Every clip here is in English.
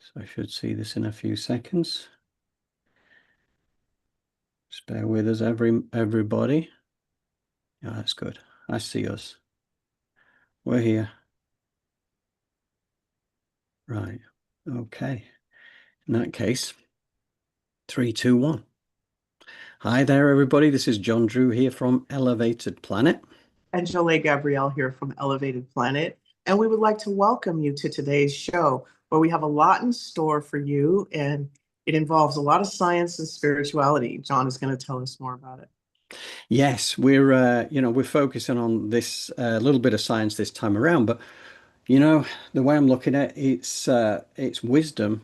So I should see this in a few seconds. Just bear with us, everybody. Yeah, that's good. I see us. We're here. Right. Okay. In that case, 3, 2, 1. Hi there, everybody. This is John Drew here from Elevated Planet. And Jolé Gabrielle here from Elevated Planet. And we would like to welcome you to today's show, where we have a lot in store for you, and it involves a lot of science and spirituality. John is going to tell us more about it. Yes, we're focusing on this little bit of science this time around, but the way I'm looking at it, it's wisdom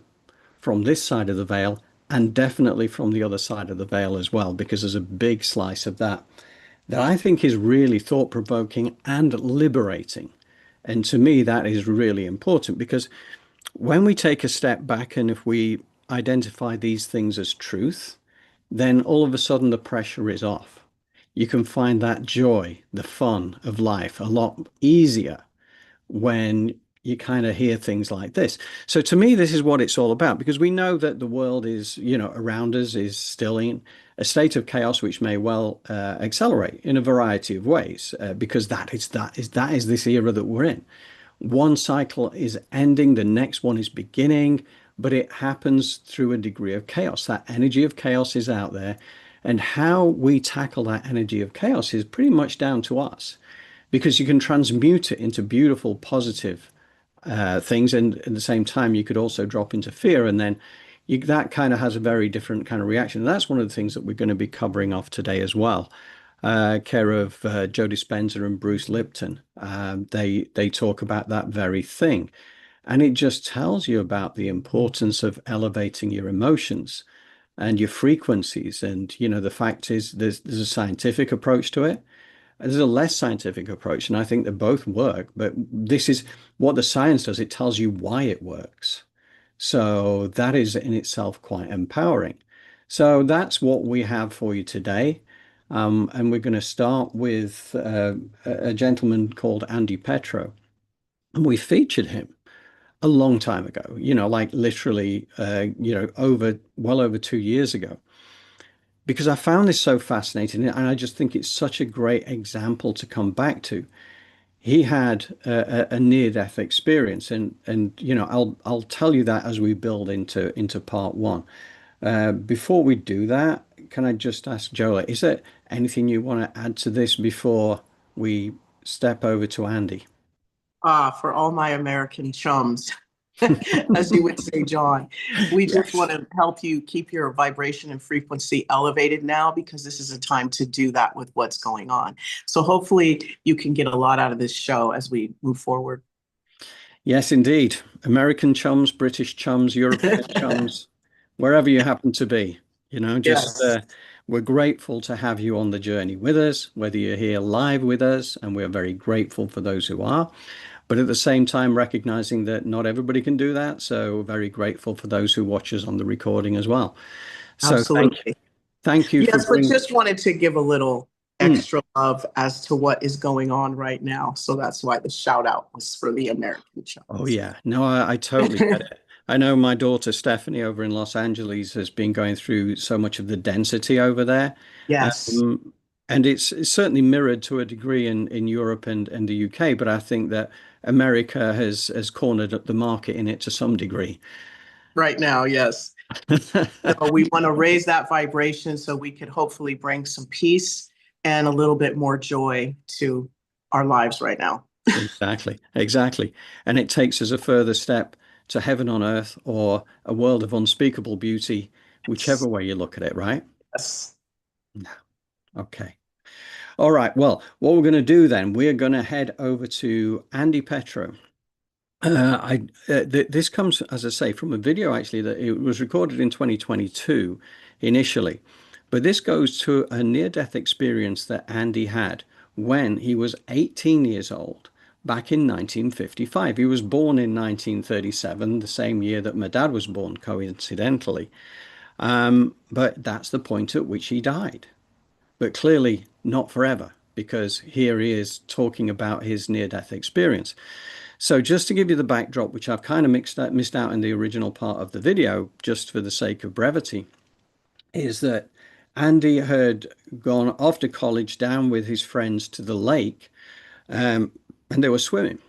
from this side of the veil and definitely from the other side of the veil as well, because there's a big slice of that I think is really thought-provoking and liberating. And to me, that is really important because when we take a step back and if we identify these things as truth, then all of a sudden the pressure is off. You can find that joy, the fun of life a lot easier when you kind of hear things like this. So to me, this is what it's all about because we know that the world is, around us is still in a state of chaos, which may well accelerate in a variety of ways, because that is this era that we're in. One cycle is ending, the next one is beginning, but it happens through a degree of chaos. That energy of chaos is out there, and how we tackle that energy of chaos is pretty much down to us because you can transmute it into beautiful, positive things, and at the same time, you could also drop into fear, and then that kind of has a very different kind of reaction. And that's one of the things that we're going to be covering off today as well. Care of Joe Dispenza and Bruce Lipton. They talk about that very thing, and it just tells you about the importance of elevating your emotions and your frequencies. And the fact is, there's a scientific approach to it. There's a less scientific approach, and I think they both work. But this is what the science does. It tells you why it works. So that is in itself quite empowering. So that's what we have for you today. And we're going to start with a gentleman called Andy Petro. And we featured him a long time ago, like literally, well over 2 years ago, because I found this so fascinating. And I just think it's such a great example to come back to. He had a near-death experience, and I'll tell you that as we build into part one. Before we do that, can I just ask Jolé, is there anything you want to add to this before we step over to Andy? For all my American chums, as you would say, John, we just Yes. want to help you keep your vibration and frequency elevated now because this is a time to do that with what's going on. So hopefully you can get a lot out of this show as we move forward. Yes, indeed. American chums, British chums, European chums, wherever you happen to be, just Yes. we're grateful to have you on the journey with us, whether you're here live with us, and we're very grateful for those who are. But at the same time, recognizing that not everybody can do that. So we're very grateful for those who watch us on the recording as well. So Absolutely. thank you for Yes, but bringing. just wanted to give a little Mm. extra love as to what is going on right now. So that's why the shout out was for the American Oh chums. yeah, no, I totally get it. I know my daughter Stephanie over in Los Angeles has been going through so much of the density over there. Yes. Um, and it's certainly mirrored to a degree in Europe and the UK, but I think that America has cornered up the market in it to some degree. Right now, yes. So we want to raise that vibration so we could hopefully bring some peace and a little bit more joy to our lives right now. Exactly, exactly. And it takes us a further step to heaven on earth or a world of unspeakable beauty, whichever way you look at it, right? Yes. Okay. All right. Well, what we're going to do then, we're going to head over to Andy Petro. This comes, as I say, from a video actually that it was recorded in 2022 initially, but this goes to a near-death experience that Andy had when he was 18 years old back in 1955. He was born in 1937, the same year that my dad was born, coincidentally. But that's the point at which he died. But clearly not forever, because here he is talking about his near-death experience. So just to give you the backdrop, which I've kind of missed out in the original part of the video, just for the sake of brevity, is that Andy had gone off to college down with his friends to the lake, and they were swimming.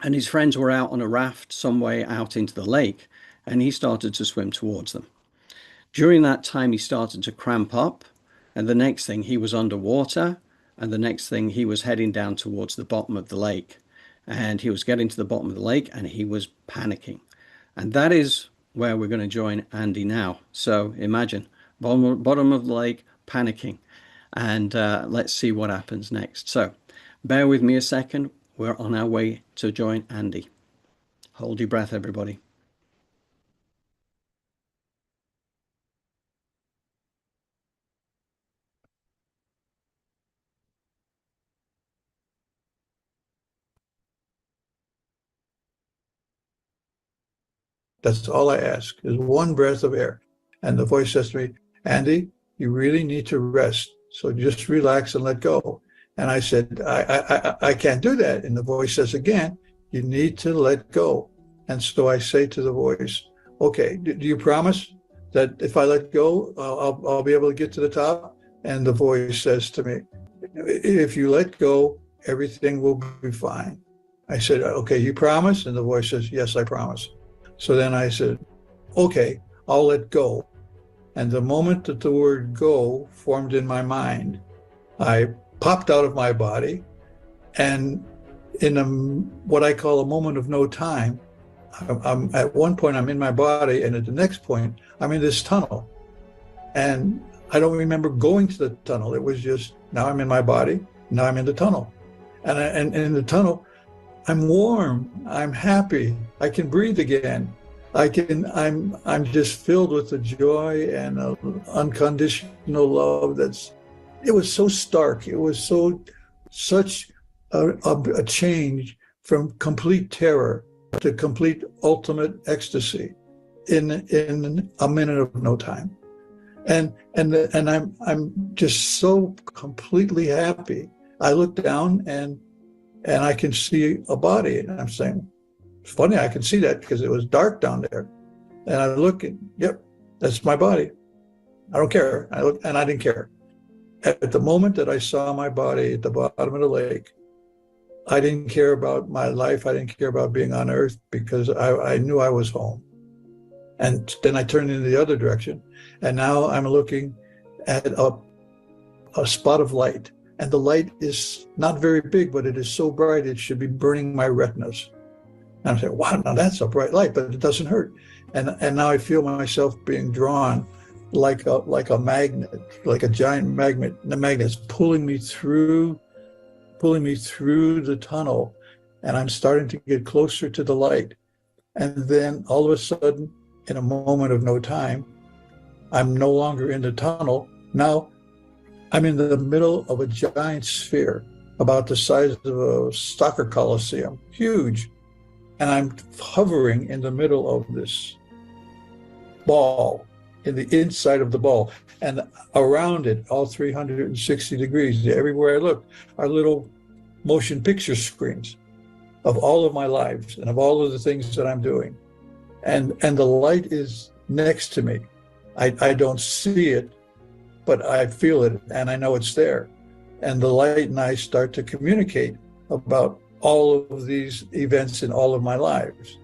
And his friends were out on a raft some way out into the lake, and he started to swim towards them. During that time, he started to cramp up, and the next thing he was underwater, and the next thing he was heading down towards the bottom of the lake. And he was getting to the bottom of the lake, and he was panicking. And that is where we're going to join Andy now. So imagine, bottom of the lake, panicking. And let's see what happens next. So bear with me a second. We're on our way to join Andy. Hold your breath, everybody. That's all I ask, is one breath of air. And the voice says to me, Andy, you really need to rest. So just relax and let go. And I said, I can't do that. And the voice says again, you need to let go. And so I say to the voice, okay, do you promise that if I let go, I'll be able to get to the top? And the voice says to me, if you let go, everything will be fine. I said, okay, you promise? And the voice says, yes, I promise. So then I said, okay, I'll let go. And the moment that the word go formed in my mind, I popped out of my body, and in what I call a moment of no time, I'm at one point I'm in my body, and at the next point I'm in this tunnel. And I don't remember going to the tunnel. It was just, now I'm in my body, now I'm in the tunnel. And in the tunnel, I'm warm, I'm happy, I can breathe again. I'm just filled with the joy and unconditional love. It was so stark. It was such a change from complete terror to complete ultimate ecstasy in a minute of no time. And I'm just so completely happy. I look down and I can see a body, and I'm saying, it's funny, I can see that because it was dark down there. And I look and, yep, that's my body. I don't care. I look, and I didn't care. At the moment that I saw my body at the bottom of the lake, I didn't care about my life. I didn't care about being on earth, because I knew I was home. And then I turned in the other direction, and now I'm looking at a spot of light. And the light is not very big, but it is so bright it should be burning my retinas. And I'm saying, wow, now that's a bright light, but it doesn't hurt. And now I feel myself being drawn like a magnet, like a giant magnet. The magnet's pulling me through the tunnel, and I'm starting to get closer to the light. And then all of a sudden, in a moment of no time, I'm no longer in the tunnel. Now I'm in the middle of a giant sphere about the size of a soccer coliseum, huge. And I'm hovering in the middle of this ball, in the inside of the ball. And around it, all 360 degrees, everywhere I look, are little motion picture screens of all of my lives and of all of the things that I'm doing. And the light is next to me. I don't see it, but I feel it, and I know it's there. And the light and I start to communicate about all of these events in all of my lives.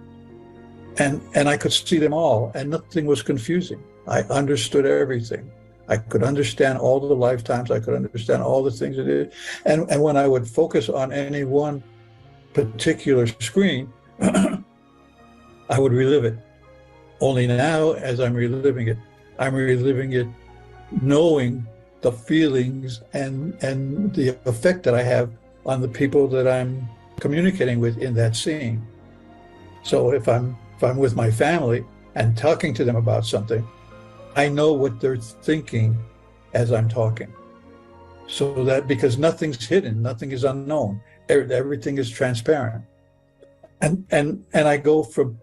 And I could see them all, and nothing was confusing. I understood everything. I could understand all the lifetimes. I could understand all the things it is. And when I would focus on any one particular screen, I would relive it. Only now, as I'm reliving it knowing the feelings and the effect that I have on the people that I'm communicating with in that scene. So if I'm with my family and talking to them about something, I know what they're thinking as I'm talking. So that, because nothing's hidden, nothing is unknown, everything is transparent. And I go from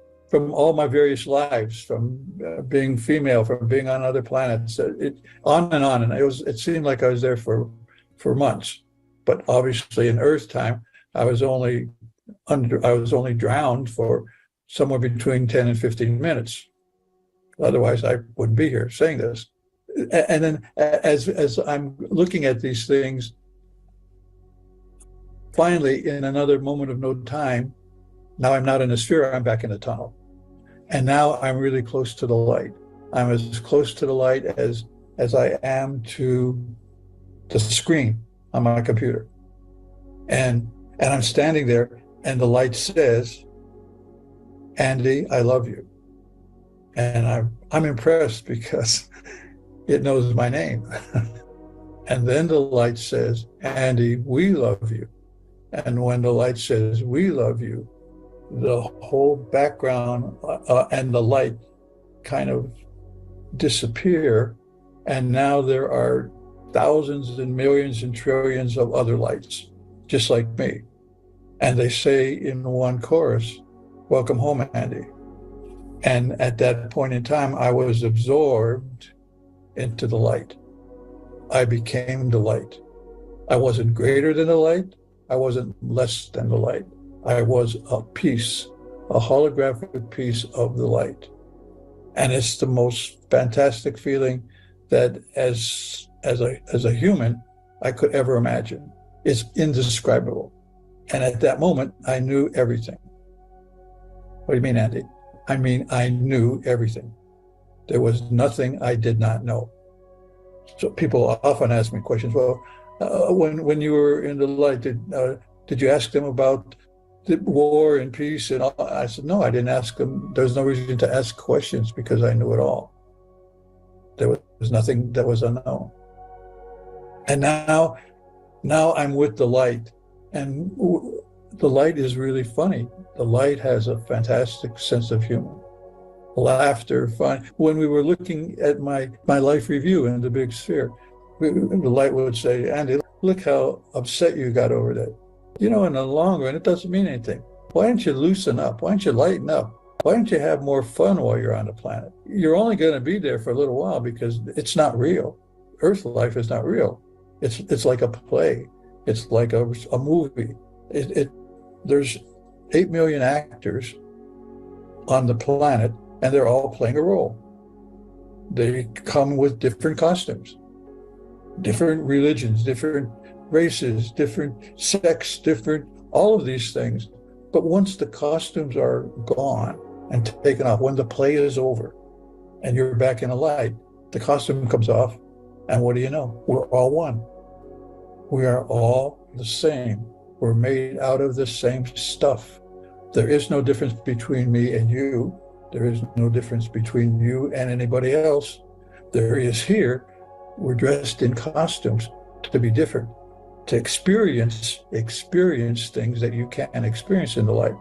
all my various lives, from being female, from being on other planets, on and on. And it seemed like I was there for months. But obviously in Earth time, I was only I was only drowned for somewhere between 10 and 15 minutes. Otherwise, I wouldn't be here saying this. And then as I'm looking at these things, finally, in another moment of no time, now I'm not in a sphere, I'm back in a tunnel. And now I'm really close to the light. I'm as close to the light as I am to the screen on my computer. And I'm standing there, and the light says, Andy, I love you. And I'm impressed because it knows my name. And then the light says, Andy, we love you. And when the light says, we love you, the whole background and the light kind of disappear. And now there are thousands and millions and trillions of other lights, just like me. And they say in one chorus, welcome home, Andy. And at that point in time, I was absorbed into the light. I became the light. I wasn't greater than the light. I wasn't less than the light. I was a piece, a holographic piece of the light. And it's the most fantastic feeling that as a human, I could ever imagine. It's indescribable. And at that moment, I knew everything. What do you mean, Andy? I mean, I knew everything. There was nothing I did not know. So people often ask me questions. Well, when you were in the light, did you ask them about the war and peace and all? I said, no, I didn't ask them. There's no reason to ask questions because I knew it all. There was nothing that was unknown. And now I'm with the light, and the light is really funny. The light has a fantastic sense of humor, laughter, fun. When we were looking at my life review in the big sphere, the light would say, Andy, look how upset you got over that. You know, in the long run, it doesn't mean anything. Why don't you loosen up? Why don't you lighten up? Why don't you have more fun while you're on the planet? You're only going to be there for a little while because it's not real. Earth life is not real. It's like a play. It's like a movie. There's 8 million actors on the planet, and they're all playing a role. They come with different costumes, different religions, different races, different sex, different, all of these things. But once the costumes are gone and taken off, when the play is over and you're back in the light, the costume comes off, and what do you know? We're all one. We are all the same. We're made out of the same stuff. There is no difference between me and you. There is no difference between you and anybody else. There is here. We're dressed in costumes to be different, to experience things that you can't experience in the light.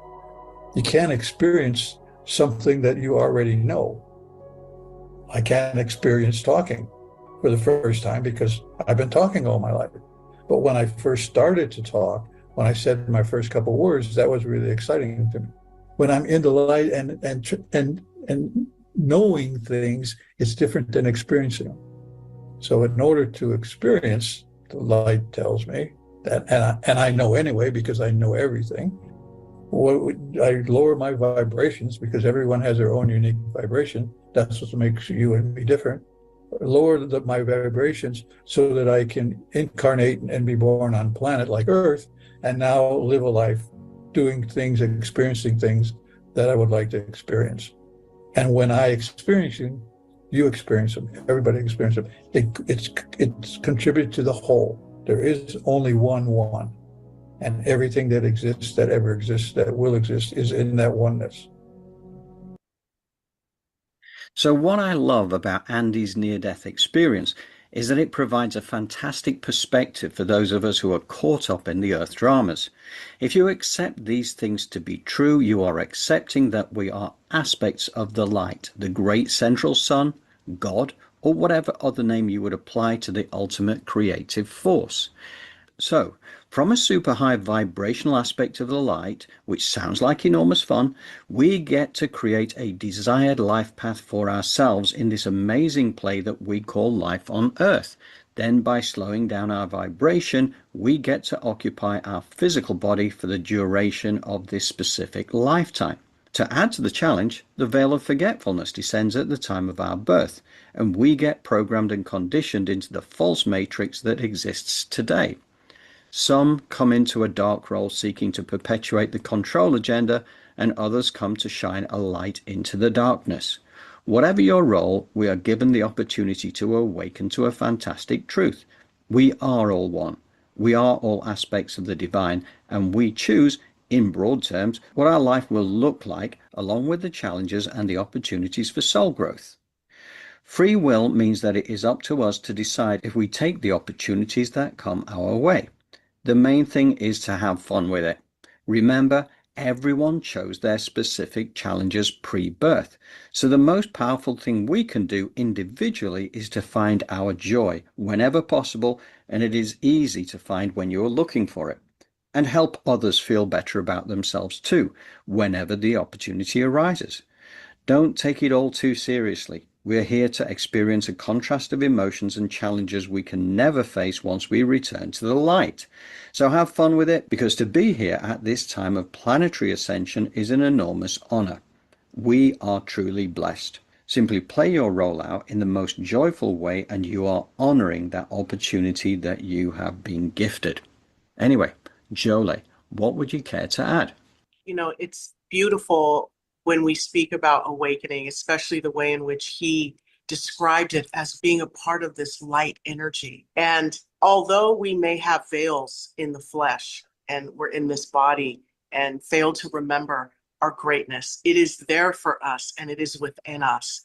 You can't experience something that you already know. I can't experience talking for the first time because I've been talking all my life. But when I first started to talk, when I said my first couple words, that was really exciting to me. When I'm in the light and knowing things, it's different than experiencing them. So in order to experience, the light tells me that, and I know anyway because I know everything. I lower my vibrations because everyone has their own unique vibration. That's what makes you and me different. Lower my vibrations so that I can incarnate and be born on a planet like Earth and now live a life doing things, experiencing things that I would like to experience. And when I experience them, you experience them, everybody experiences them. It's contributed to the whole. There is only one. And everything that exists, that ever exists, that will exist is in that oneness. So what I love about Andy's near-death experience is that it provides a fantastic perspective for those of us who are caught up in the earth dramas. If you accept these things to be true, you are accepting that we are aspects of the light, the great central sun, God, or whatever other name you would apply to the ultimate creative force. So, from a super high vibrational aspect of the light, which sounds like enormous fun, we get to create a desired life path for ourselves in this amazing play that we call life on Earth. Then by slowing down our vibration, we get to occupy our physical body for the duration of this specific lifetime. To add to the challenge, the veil of forgetfulness descends at the time of our birth, and we get programmed and conditioned into the false matrix that exists today. Some come into a dark role seeking to perpetuate the control agenda, and others come to shine a light into the darkness. Whatever your role, we are given the opportunity to awaken to a fantastic truth. We are all one. We are all aspects of the divine, and we choose, in broad terms, what our life will look like, along with the challenges and the opportunities for soul growth. Free will means that it is up to us to decide if we take the opportunities that come our way. The main thing is to have fun with it. Remember, everyone chose their specific challenges pre-birth. So the most powerful thing we can do individually is to find our joy whenever possible, and it is easy to find when you're looking for it. And help others feel better about themselves too, whenever the opportunity arises. Don't take it all too seriously. We're here to experience a contrast of emotions and challenges we can never face once we return to the light. So have fun with it, because to be here at this time of planetary ascension is an enormous honor. We are truly blessed. Simply play your role out in the most joyful way, and you are honoring that opportunity that you have been gifted. Anyway, Jolé, what would you care to add? It's beautiful when we speak about awakening, especially the way in which he described it as being a part of this light energy. And although we may have veils in the flesh and we're in this body and fail to remember our greatness, it is there for us and it is within us.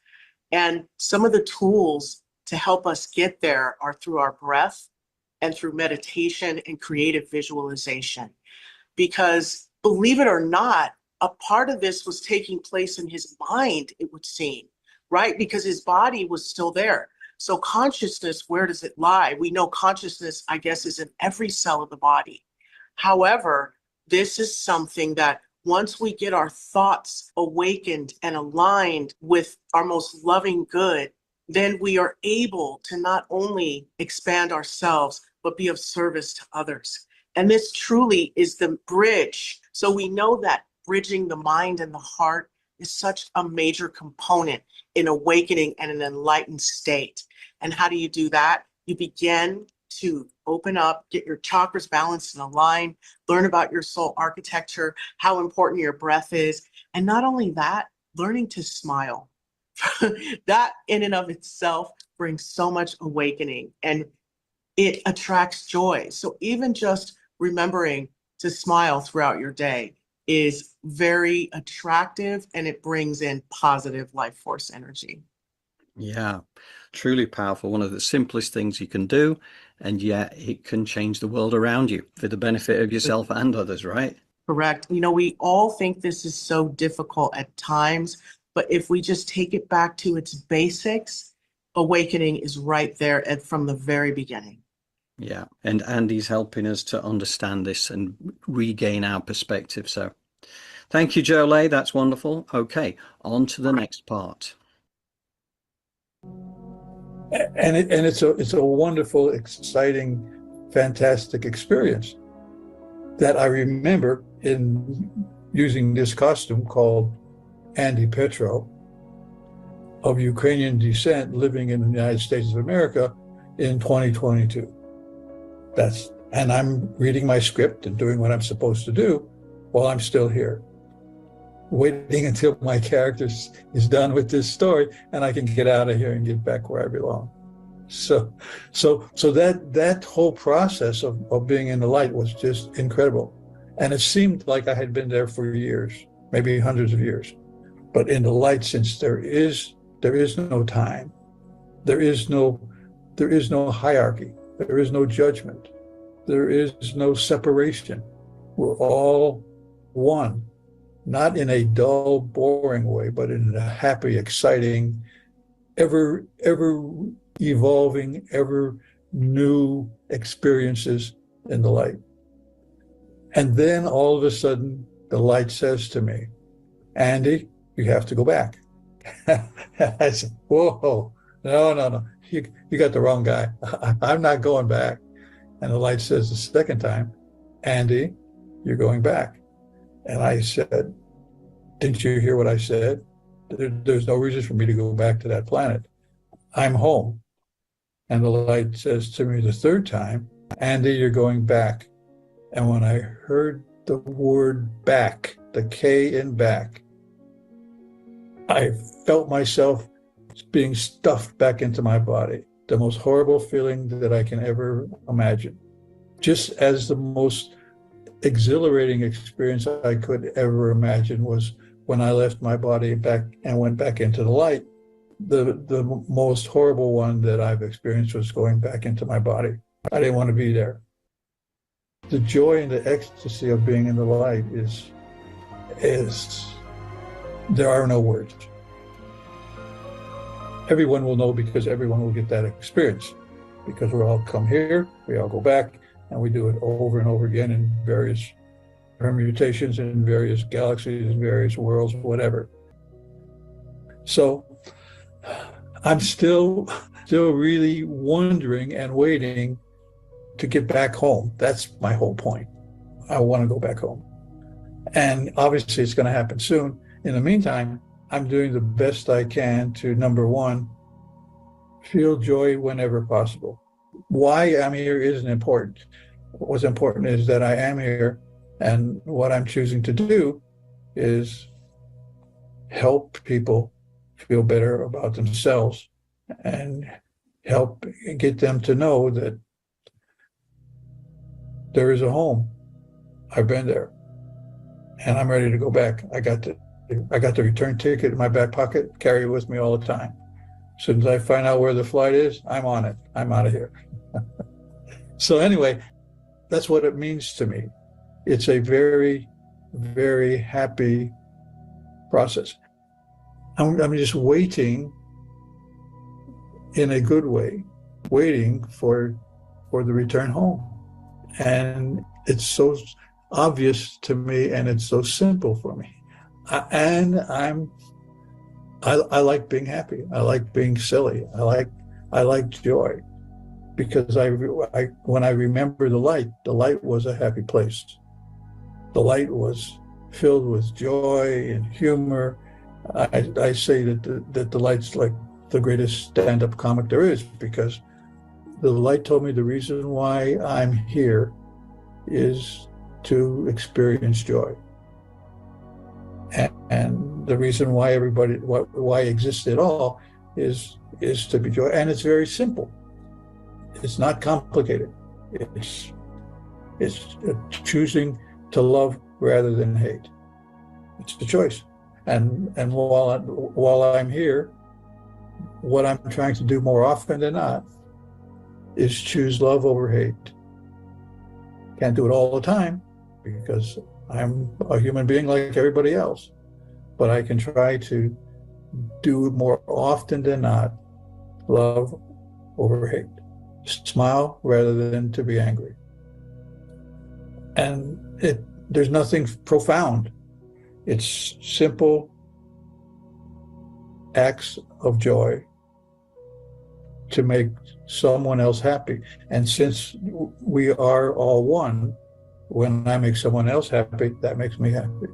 And some of the tools to help us get there are through our breath and through meditation and creative visualization. Because believe it or not, a part of this was taking place in his mind, it would seem, right? Because his body was still there. So consciousness, where does it lie? We know consciousness, I guess, is in every cell of the body. However, this is something that once we get our thoughts awakened and aligned with our most loving good, then we are able to not only expand ourselves, but be of service to others. And this truly is the bridge. So we know that bridging the mind and the heart is such a major component in awakening and an enlightened state. And how do you do that? You begin to open up, get your chakras balanced and aligned, learn about your soul architecture, how important your breath is. And not only that, learning to smile. That in and of itself brings so much awakening and it attracts joy. So even just remembering to smile throughout your day is very attractive and it brings in positive life force energy. Yeah, truly powerful. One of the simplest things you can do, and yet it can change the world around you for the benefit of yourself and others, right? Correct. We all think this is so difficult at times, but if we just take it back to its basics, awakening is right there from the very beginning. Yeah, and Andy's helping us to understand this and regain our perspective. So thank you, Jolé. That's wonderful. Okay, on to the next part. And it's a wonderful, exciting, fantastic experience that I remember in using this costume called Andy Petro, of Ukrainian descent, living in the United States of America in 2022. And I'm reading my script and doing what I'm supposed to do while I'm still here, waiting until my character is done with this story and I can get out of here and get back where I belong. So that whole process of being in the light was just incredible. And it seemed like I had been there for years, maybe hundreds of years. But in the light, since there is no time, there is no hierarchy, there is no judgment, there is no separation. We're all one, not in a dull, boring way, but in a happy, exciting, ever evolving, ever new experiences in the light. And then all of a sudden, the light says to me, Andy, you have to go back. I said, whoa, no. You got the wrong guy. I'm not going back. And the light says the second time, Andy, you're going back. And I said, didn't you hear what I said? There's no reason for me to go back to that planet. I'm home. And the light says to me the third time, Andy, you're going back. And when I heard the word back, the K in back, I felt myself being stuffed back into my body. The most horrible feeling that I can ever imagine. Just as the most exhilarating experience I could ever imagine was when I left my body back and went back into the light. The most horrible one that I've experienced was going back into my body. I didn't want to be there. The joy and the ecstasy of being in the light is there are no words. Everyone will know because everyone will get that experience, because we all come here, we all go back, and we do it over and over again in various permutations, in various galaxies, in various worlds, whatever. So I'm still really wondering and waiting to get back home. That's my whole point. I want to go back home. And obviously it's going to happen soon. In the meantime, I'm doing the best I can to, number one, feel joy whenever possible. Why I'm here isn't important. What's important is that I am here, and what I'm choosing to do is help people feel better about themselves and help get them to know that there is a home. I've been there, and I'm ready to go back. I got the return ticket in my back pocket, carry it with me all the time. As soon as I find out where the flight is, I'm on it. I'm out of here. So anyway, that's what it means to me. It's a very, very happy process. I'm just waiting in a good way, waiting for the return home. And it's so obvious to me, and it's so simple for me. I like being happy. I like being silly. I like joy, because when I remember the light was a happy place. The light was filled with joy and humor. I say that the light's like the greatest stand-up comic there is, because the light told me the reason why I'm here is to experience joy. And the reason why why it exists at all is to be joy. And it's very simple. It's not complicated. It's choosing to love rather than hate. It's the choice. And while I'm here, what I'm trying to do more often than not is choose love over hate. Can't do it all the time, because I'm a human being like everybody else, but I can try to do more often than not love over hate. Smile rather than to be angry. And there's nothing profound. It's simple acts of joy to make someone else happy. And since we are all one, when I make someone else happy, that makes me happy.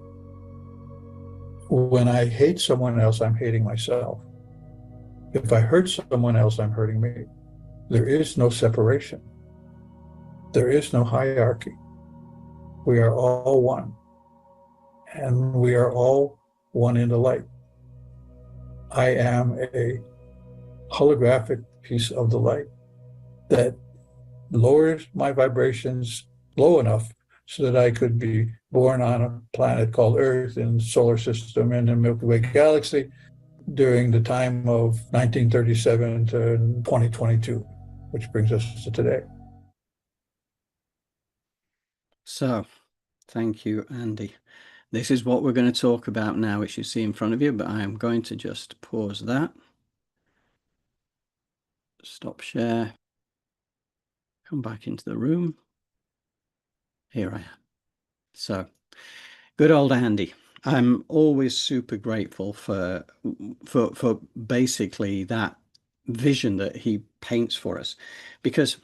When I hate someone else, I'm hating myself. If I hurt someone else, I'm hurting me. There is no separation. There is no hierarchy. We are all one. And we are all one in the light. I am a holographic piece of the light that lowers my vibrations low enough so that I could be born on a planet called Earth in the solar system in the Milky Way galaxy during the time of 1937 to 2022, which brings us to today. So, thank you, Andy. This is what we're going to talk about now, which you see in front of you, but I am going to just pause that. Stop share. Come back into the room. Here I am. So, good old Andy. I'm always super grateful for basically that vision that he paints for us, because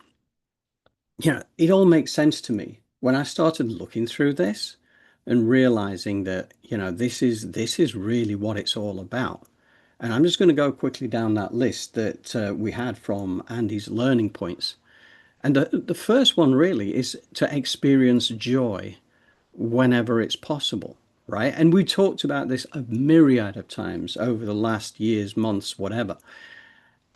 it all makes sense to me when I started looking through this and realizing that, this is really what it's all about. And I'm just going to go quickly down that list that we had from Andy's learning points. And the first one really is to experience joy whenever it's possible, right? And we talked about this a myriad of times over the last years, months, whatever.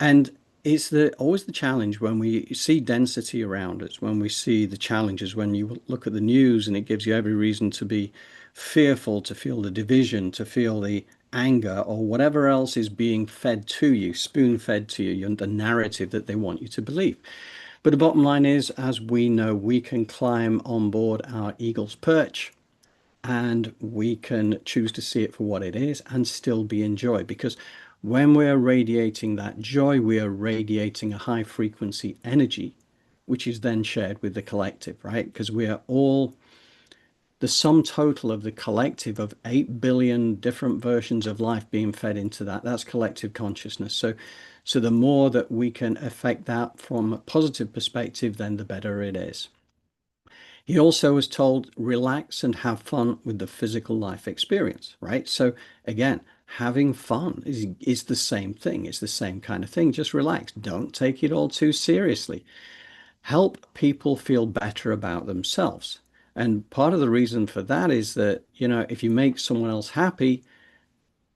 And it's always the challenge when we see density around us, when we see the challenges, when you look at the news and it gives you every reason to be fearful, to feel the division, to feel the anger, or whatever else is being fed to you, spoon fed to you, the narrative that they want you to believe. But the bottom line is, as we know, we can climb on board our eagle's perch and we can choose to see it for what it is and still be in joy. Because when we're radiating that joy, we are radiating a high frequency energy, which is then shared with the collective, right? Because we are all the sum total of the collective of 8 billion different versions of life being fed into that's collective consciousness. So the more that we can affect that from a positive perspective, then the better it is. He also was told, relax and have fun with the physical life experience, right? So again, having fun is the same thing. It's the same kind of thing. Just relax. Don't take it all too seriously. Help people feel better about themselves. And part of the reason for that is that, if you make someone else happy,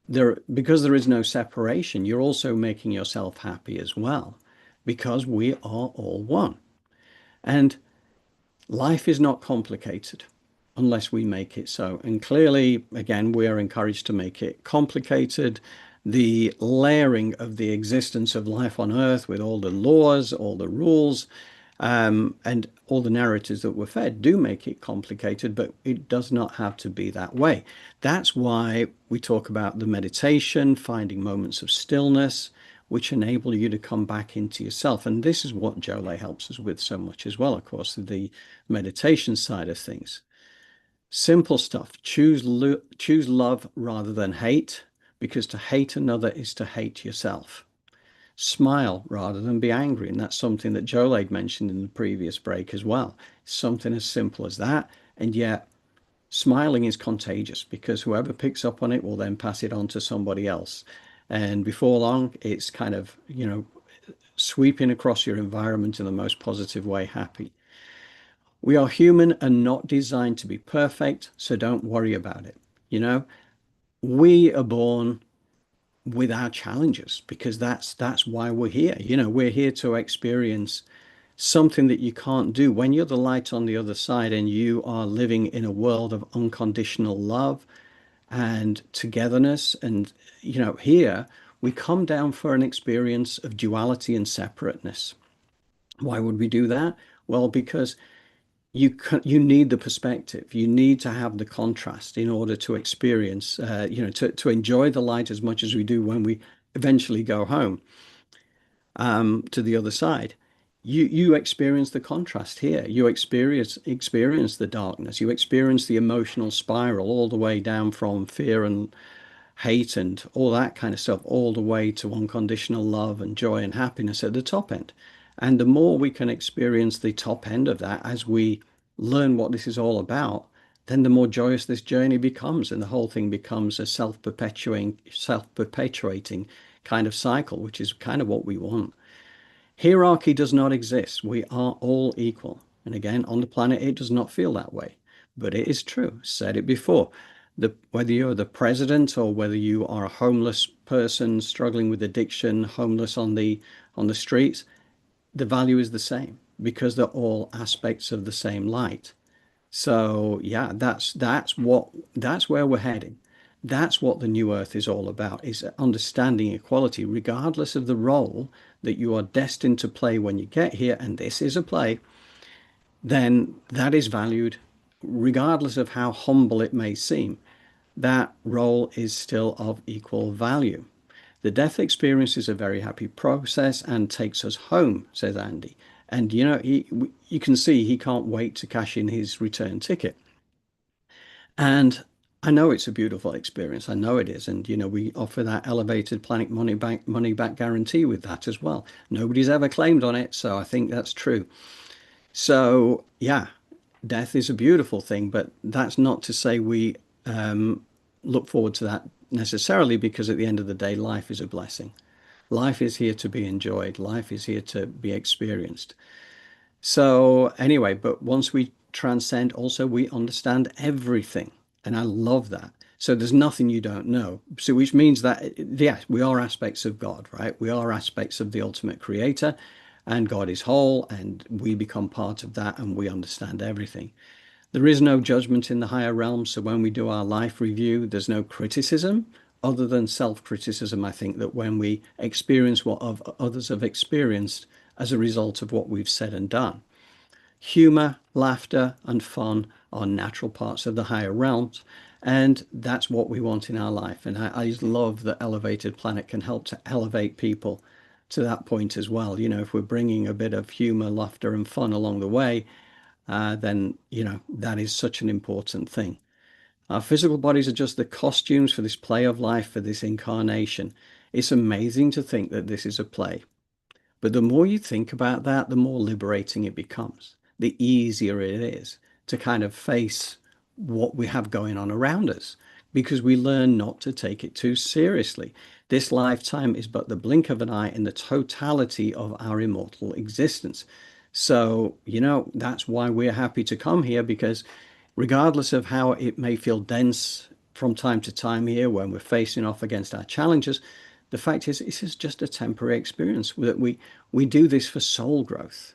because there is no separation, you're also making yourself happy as well, because we are all one. And life is not complicated unless we make it so. And clearly, again, we are encouraged to make it complicated. The layering of the existence of life on Earth with all the laws, all the rules, and all the narratives that we're fed do make it complicated, but it does not have to be that way. That's why we talk about the meditation, finding moments of stillness, which enable you to come back into yourself. And this is what Jolé helps us with so much as well, of course, the meditation side of things. Simple stuff. Choose love rather than hate, because to hate another is to hate yourself. Smile rather than be angry. And that's something that Jolé mentioned in the previous break as well. Something as simple as that. And yet smiling is contagious, because whoever picks up on it will then pass it on to somebody else. And before long, it's kind of, sweeping across your environment in the most positive way, happy. We are human and not designed to be perfect, so don't worry about it. We are born with our challenges, because that's why we're here. We're here to experience something that you can't do when you're the light on the other side and you are living in a world of unconditional love and togetherness. And here we come down for an experience of duality and separateness. Why would we do that? Well, because you need the perspective. You need to have the contrast in order to experience, to enjoy the light as much as we do when we eventually go home, to the other side. You experience the contrast here. You experience the darkness. You experience the emotional spiral all the way down from fear and hate and all that kind of stuff, all the way to unconditional love and joy and happiness at the top end. And the more we can experience the top end of that as we learn what this is all about, then the more joyous this journey becomes, and the whole thing becomes a self-perpetuating kind of cycle, which is kind of what we want. Hierarchy does not exist. We are all equal. And again, on the planet, it does not feel that way, but it is true. Said it before. Whether you're the president or whether you are a homeless person struggling with addiction, homeless on the streets, the value is the same, because they're all aspects of the same light. So yeah, that's where we're heading. That's what the new earth is all about, is understanding equality, regardless of the role that you are destined to play when you get here. And this is a play. Then that is valued, regardless of how humble it may seem. That role is still of equal value. The death experience is a very happy process and takes us home, says Andy. And you can see he can't wait to cash in his return ticket. And I know it's a beautiful experience. I know it is. And we offer that elevated planet money back guarantee with that as well. Nobody's ever claimed on it, so I think that's true. So, yeah, death is a beautiful thing, but that's not to say we um, look forward to that necessarily, because at the end of the day, life is a blessing. Life is here to be enjoyed. Life is here to be experienced. So, anyway, but once we transcend, also we understand everything. And I love that. So there's nothing you don't know. So which means that, yeah, we are aspects of God, right? We are aspects of the ultimate creator, and God is whole, and we become part of that, and we understand everything. There is no judgment in the higher realms. So when we do our life review, there's no criticism other than self-criticism. I think that when we experience what others have experienced as a result of what we've said and done. Humor, laughter, and fun are natural parts of the higher realms, and that's what we want in our life. And I love that Elevated Planet can help to elevate people to that point as well. You know, if we're bringing a bit of humor, laughter, and fun along the way, then, you know, that is such an important thing. Our physical bodies are just the costumes for this play of life, for this incarnation. It's amazing to think that this is a play. But the more you think about that, the more liberating it becomes, the easier it is to kind of face what we have going on around us, because we learn not to take it too seriously. This lifetime is but the blink of an eye in the totality of our immortal existence. So, you know, that's why we're happy to come here, because regardless of how it may feel dense from time to time here when we're facing off against our challenges, the fact is, this is just a temporary experience, that we do this for soul growth.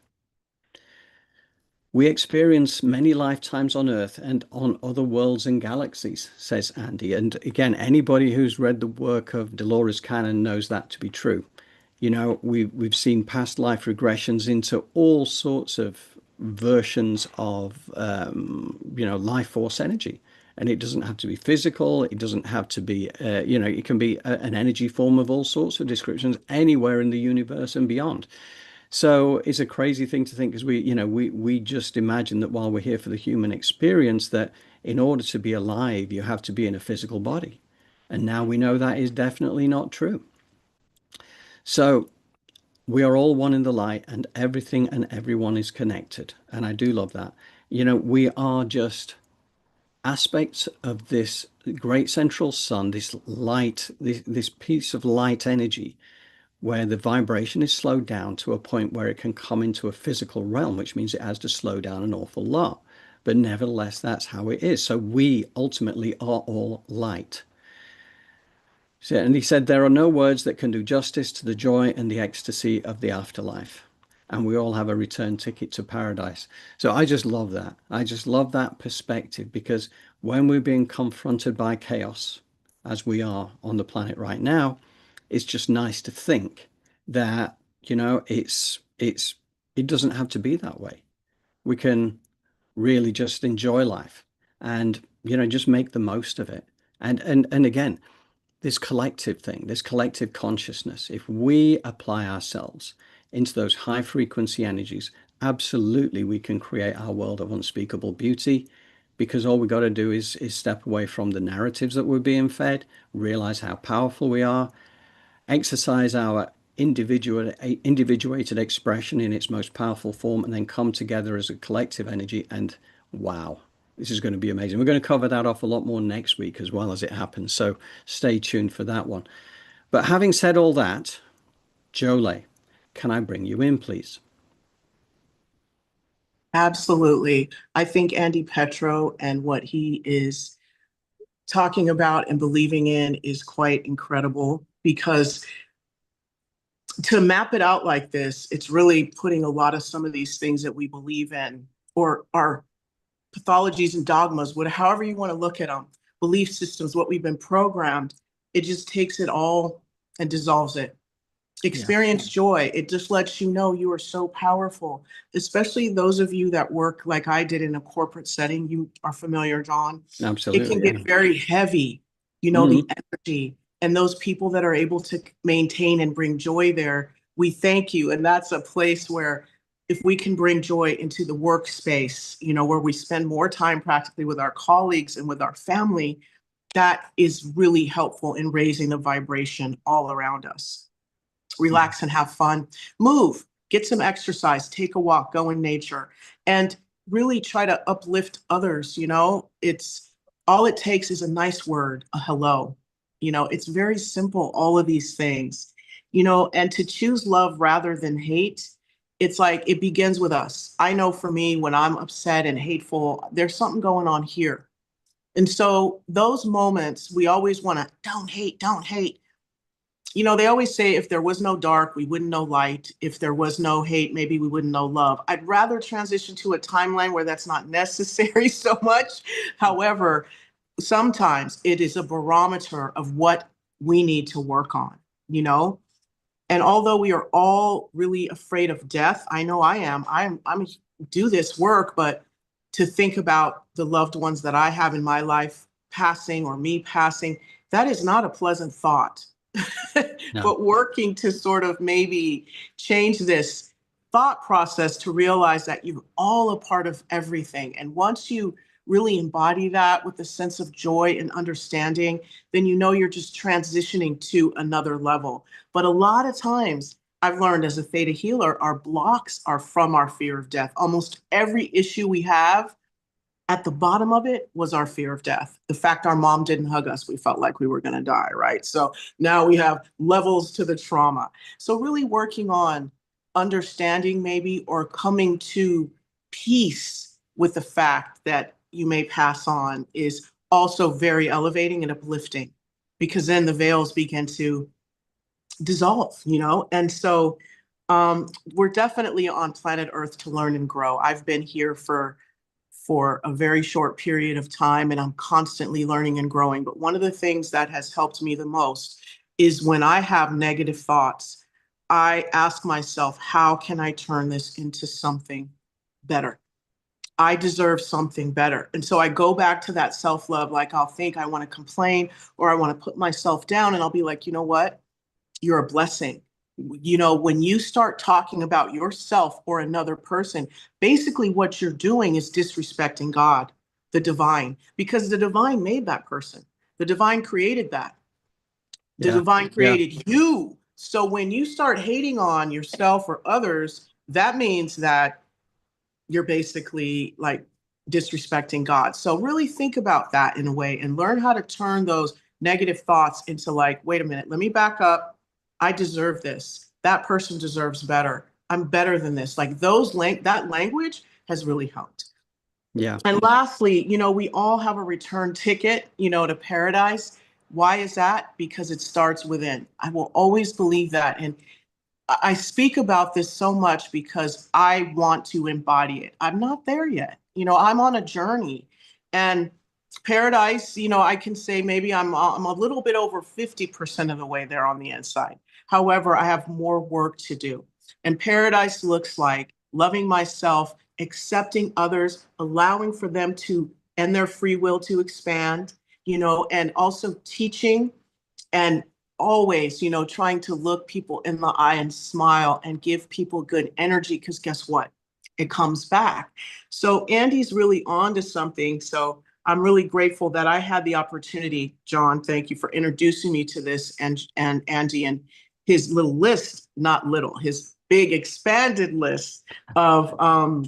We experience many lifetimes on Earth and on other worlds and galaxies, says Andy. And again, anybody who's read the work of Dolores Cannon knows that to be true. You know, we've seen past life regressions into all sorts of versions of you know, life force energy. And it doesn't have to be physical. It doesn't have to be, you know, it can be an energy form of all sorts of descriptions anywhere in the universe and beyond. So it's a crazy thing to think, because we, you know, we just imagine that while we're here for the human experience, that in order to be alive, you have to be in a physical body. And now we know that is definitely not true. So we are all one in the light, and everything and everyone is connected. And I do love that. You know, we are just aspects of this great central sun, this light, this piece of light energy, where the vibration is slowed down to a point where it can come into a physical realm, which means it has to slow down an awful lot. But nevertheless, that's how it is. So we ultimately are all light. So, and he said, there are no words that can do justice to the joy and the ecstasy of the afterlife. And we all have a return ticket to paradise. So I just love that. I just love that perspective, because when we're being confronted by chaos, as we are on the planet right now, it's just nice to think that, you know, it doesn't have to be that way. We can really just enjoy life and, you know, just make the most of it. And again, this collective thing, this collective consciousness, if we apply ourselves into those high frequency energies, absolutely we can create our world of unspeakable beauty, because all we got to do is step away from the narratives that we're being fed, realize how powerful we are, exercise our individuated expression in its most powerful form, and then come together as a collective energy. And wow, this is going to be amazing. We're going to cover that off a lot more next week as well as it happens. So stay tuned for that one. But having said all that, Jolé, can I bring you in, please? Absolutely. I think Andy Petro and what he is talking about and believing in is quite incredible, because to map it out like this, it's really putting a lot of some of these things that we believe in, or our pathologies and dogmas, however you want to look at them, belief systems, what we've been programmed, it just takes it all and dissolves it. Experience joy. It just lets you know you are so powerful, especially those of you that work like I did in a corporate setting. You are familiar, John. Absolutely. It can get very heavy, you know, the energy, and those people that are able to maintain and bring joy there, we thank you. And that's a place where if we can bring joy into the workspace, you know, where we spend more time practically with our colleagues and with our family, that is really helpful in raising the vibration all around us. Relax and have fun. Move. get some exercise, take a walk, go in nature, and really try to uplift others. It's all it takes is a nice word, a hello. It's very simple, all of these things, and to choose love rather than hate. It's like it begins with us. I know for me, when I'm upset and hateful, there's something going on here. And so those moments, we always want to don't hate, don't hate. They always say if there was no dark, we wouldn't know light. If there was no hate, maybe we wouldn't know love. I'd rather transition to a timeline where that's not necessary so much. However, sometimes it is a barometer of what we need to work on, you know? And although we are all really afraid of death, I know I am. I'm do this work, but to think about the loved ones that I have in my life passing or me passing, that is not a pleasant thought. No. But working to sort of maybe change this thought process to realize that you're all a part of everything. And once you really embody that with a sense of joy and understanding, then you're just transitioning to another level. But a lot of times, I've learned as a theta healer, our blocks are from our fear of death. Almost every issue we have, at the bottom of it was our fear of death. The fact our mom didn't hug us, we felt like we were going to die, right? So now we have levels to the trauma. So really working on understanding maybe or coming to peace with the fact that you may pass on is also very elevating and uplifting, because then the veils begin to dissolve, And so we're definitely on planet Earth to learn and grow. I've been here for a very short period of time, and I'm constantly learning and growing. But one of the things that has helped me the most is when I have negative thoughts, I ask myself, how can I turn this into something better? I deserve something better. And so I go back to that self-love, like I'll think I want to complain or I want to put myself down, and I'll be like, you know what? You're a blessing. When you start talking about yourself or another person, basically what you're doing is disrespecting God, the divine, because the divine made that person. The divine created that. The Yeah. divine Yeah. created you. So when you start hating on yourself or others, that means that you're basically like disrespecting God. So really think about that in a way and learn how to turn those negative thoughts into like, wait a minute, let me back up. I deserve this. That person deserves better. I'm better than this. Like that language has really helped. Yeah. And lastly, we all have a return ticket, to paradise. Why is that? Because it starts within. I will always believe that. And I speak about this so much because I want to embody it. I'm not there yet. I'm on a journey, and paradise, I can say maybe I'm a little bit over 50% of the way there on the inside. However, I have more work to do. And paradise looks like loving myself, accepting others, allowing for them to and their free will to expand, and also teaching and always, trying to look people in the eye and smile and give people good energy, because guess what? It comes back. So Andy's really on to something. So I'm really grateful that I had the opportunity. John, thank you for introducing me to this, and Andy and his little list, not little, his big expanded list of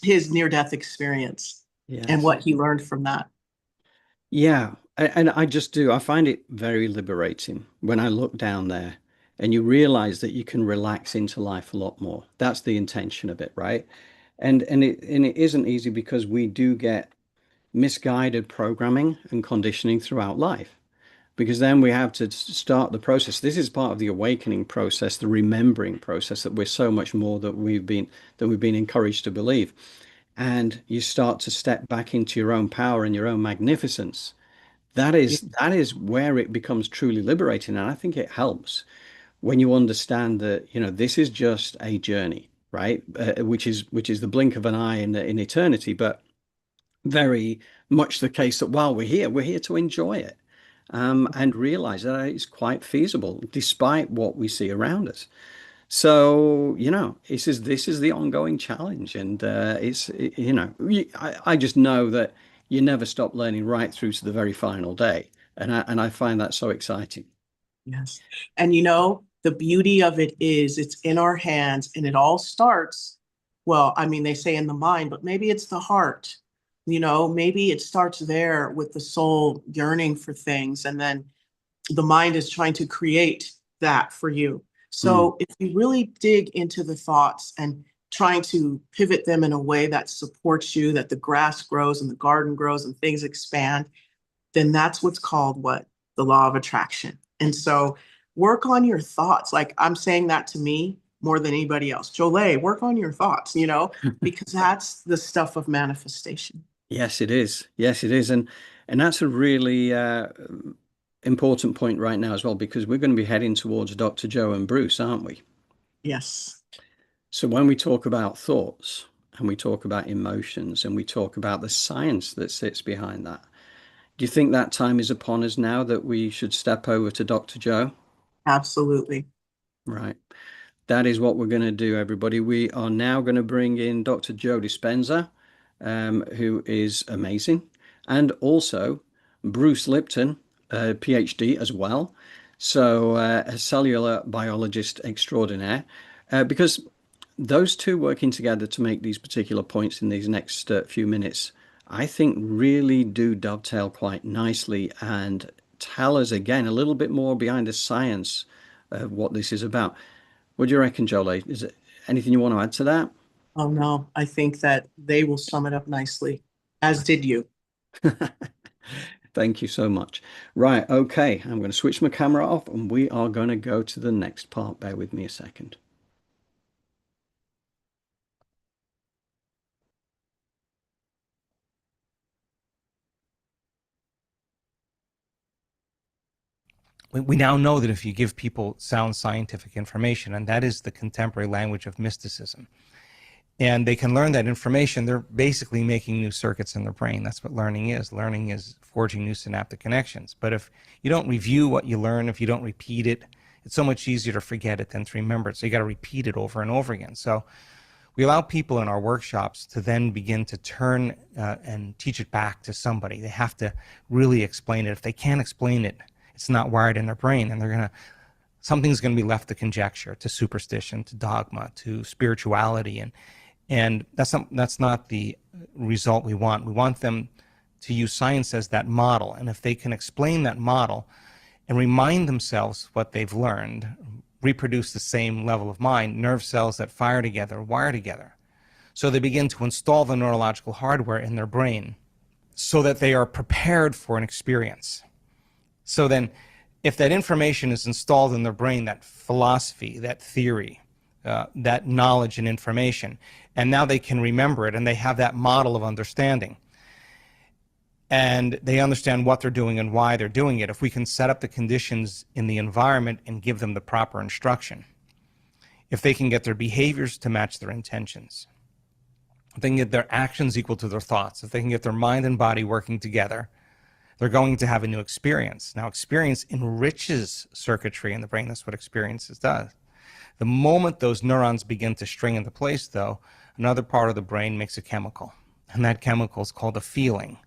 his near-death experience and Yes. what he learned from that. Yeah. And I just do. I find it very liberating when I look down there and you realize that you can relax into life a lot more. That's the intention of it, right? And it isn't easy because we do get misguided programming and conditioning throughout life. Because then we have to start the process. This is part of the awakening process, the remembering process, that we're so much more that we've been encouraged to believe. And you start to step back into your own power and your own magnificence. That is where it becomes truly liberating. And I think it helps when you understand that, this is just a journey, right? Which is the blink of an eye in eternity, but very much the case that while we're here to enjoy it, and realize that it's quite feasible despite what we see around us. So, this is the ongoing challenge, and I just know that you never stop learning right through to the very final day, and I find that so exciting. Yes. And the beauty of it is it's in our hands, and it all starts, well, I mean, they say in the mind, but maybe it's the heart. Maybe it starts there with the soul yearning for things, and then the mind is trying to create that for you. So if you really dig into the thoughts and trying to pivot them in a way that supports you, that the grass grows and the garden grows and things expand, then that's what's called what? The law of attraction. And so work on your thoughts. Like I'm saying that to me more than anybody else. Jolé, work on your thoughts, because that's the stuff of manifestation. Yes, it is. Yes, it is. And that's a really important point right now as well, because we're going to be heading towards Dr. Joe and Bruce, aren't we? Yes. So when we talk about thoughts and we talk about emotions and we talk about the science that sits behind that, do you think that time is upon us now that we should step over to Dr. Joe? Absolutely. Right. That is what we're going to do, everybody. We are now going to bring in Dr. Joe Dispenza, who is amazing, and also Bruce Lipton, PhD as well. So a cellular biologist extraordinaire, because those two working together to make these particular points in these next few minutes, I think really do dovetail quite nicely and tell us again a little bit more behind the science of what this is about. What do you reckon, Jolé? Is there anything you want to add to that? Oh, no, I think that they will sum it up nicely, as did you. Thank you so much. Right, okay, I'm going to switch my camera off and we are going to go to the next part. Bear with me a second. We now know that if you give people sound scientific information, and that is the contemporary language of mysticism, and they can learn that information, they're basically making new circuits in their brain. That's what learning is. Learning is forging new synaptic connections. But if you don't review what you learn, if you don't repeat it, it's so much easier to forget it than to remember it. So you got to repeat it over and over again. So we allow people in our workshops to then begin to turn and teach it back to somebody. They have to really explain it. If they can't explain it, it's not wired in their brain, and something's going to be left to conjecture, to superstition, to dogma, to spirituality, and that's not the result we want. We want them to use science as that model, and if they can explain that model and remind themselves what they've learned, reproduce the same level of mind, nerve cells that fire together, wire together. So they begin to install the neurological hardware in their brain so that they are prepared for an experience. So then, if that information is installed in their brain, that philosophy, that theory, that knowledge and information, and now they can remember it, and they have that model of understanding, and they understand what they're doing and why they're doing it. If we can set up the conditions in the environment and give them the proper instruction, if they can get their behaviors to match their intentions, if they can get their actions equal to their thoughts, if they can get their mind and body working together, they're going to have a new experience. Now, experience enriches circuitry in the brain. That's what experiences does. The moment those neurons begin to string into place, though, another part of the brain makes a chemical. And that chemical is called a feeling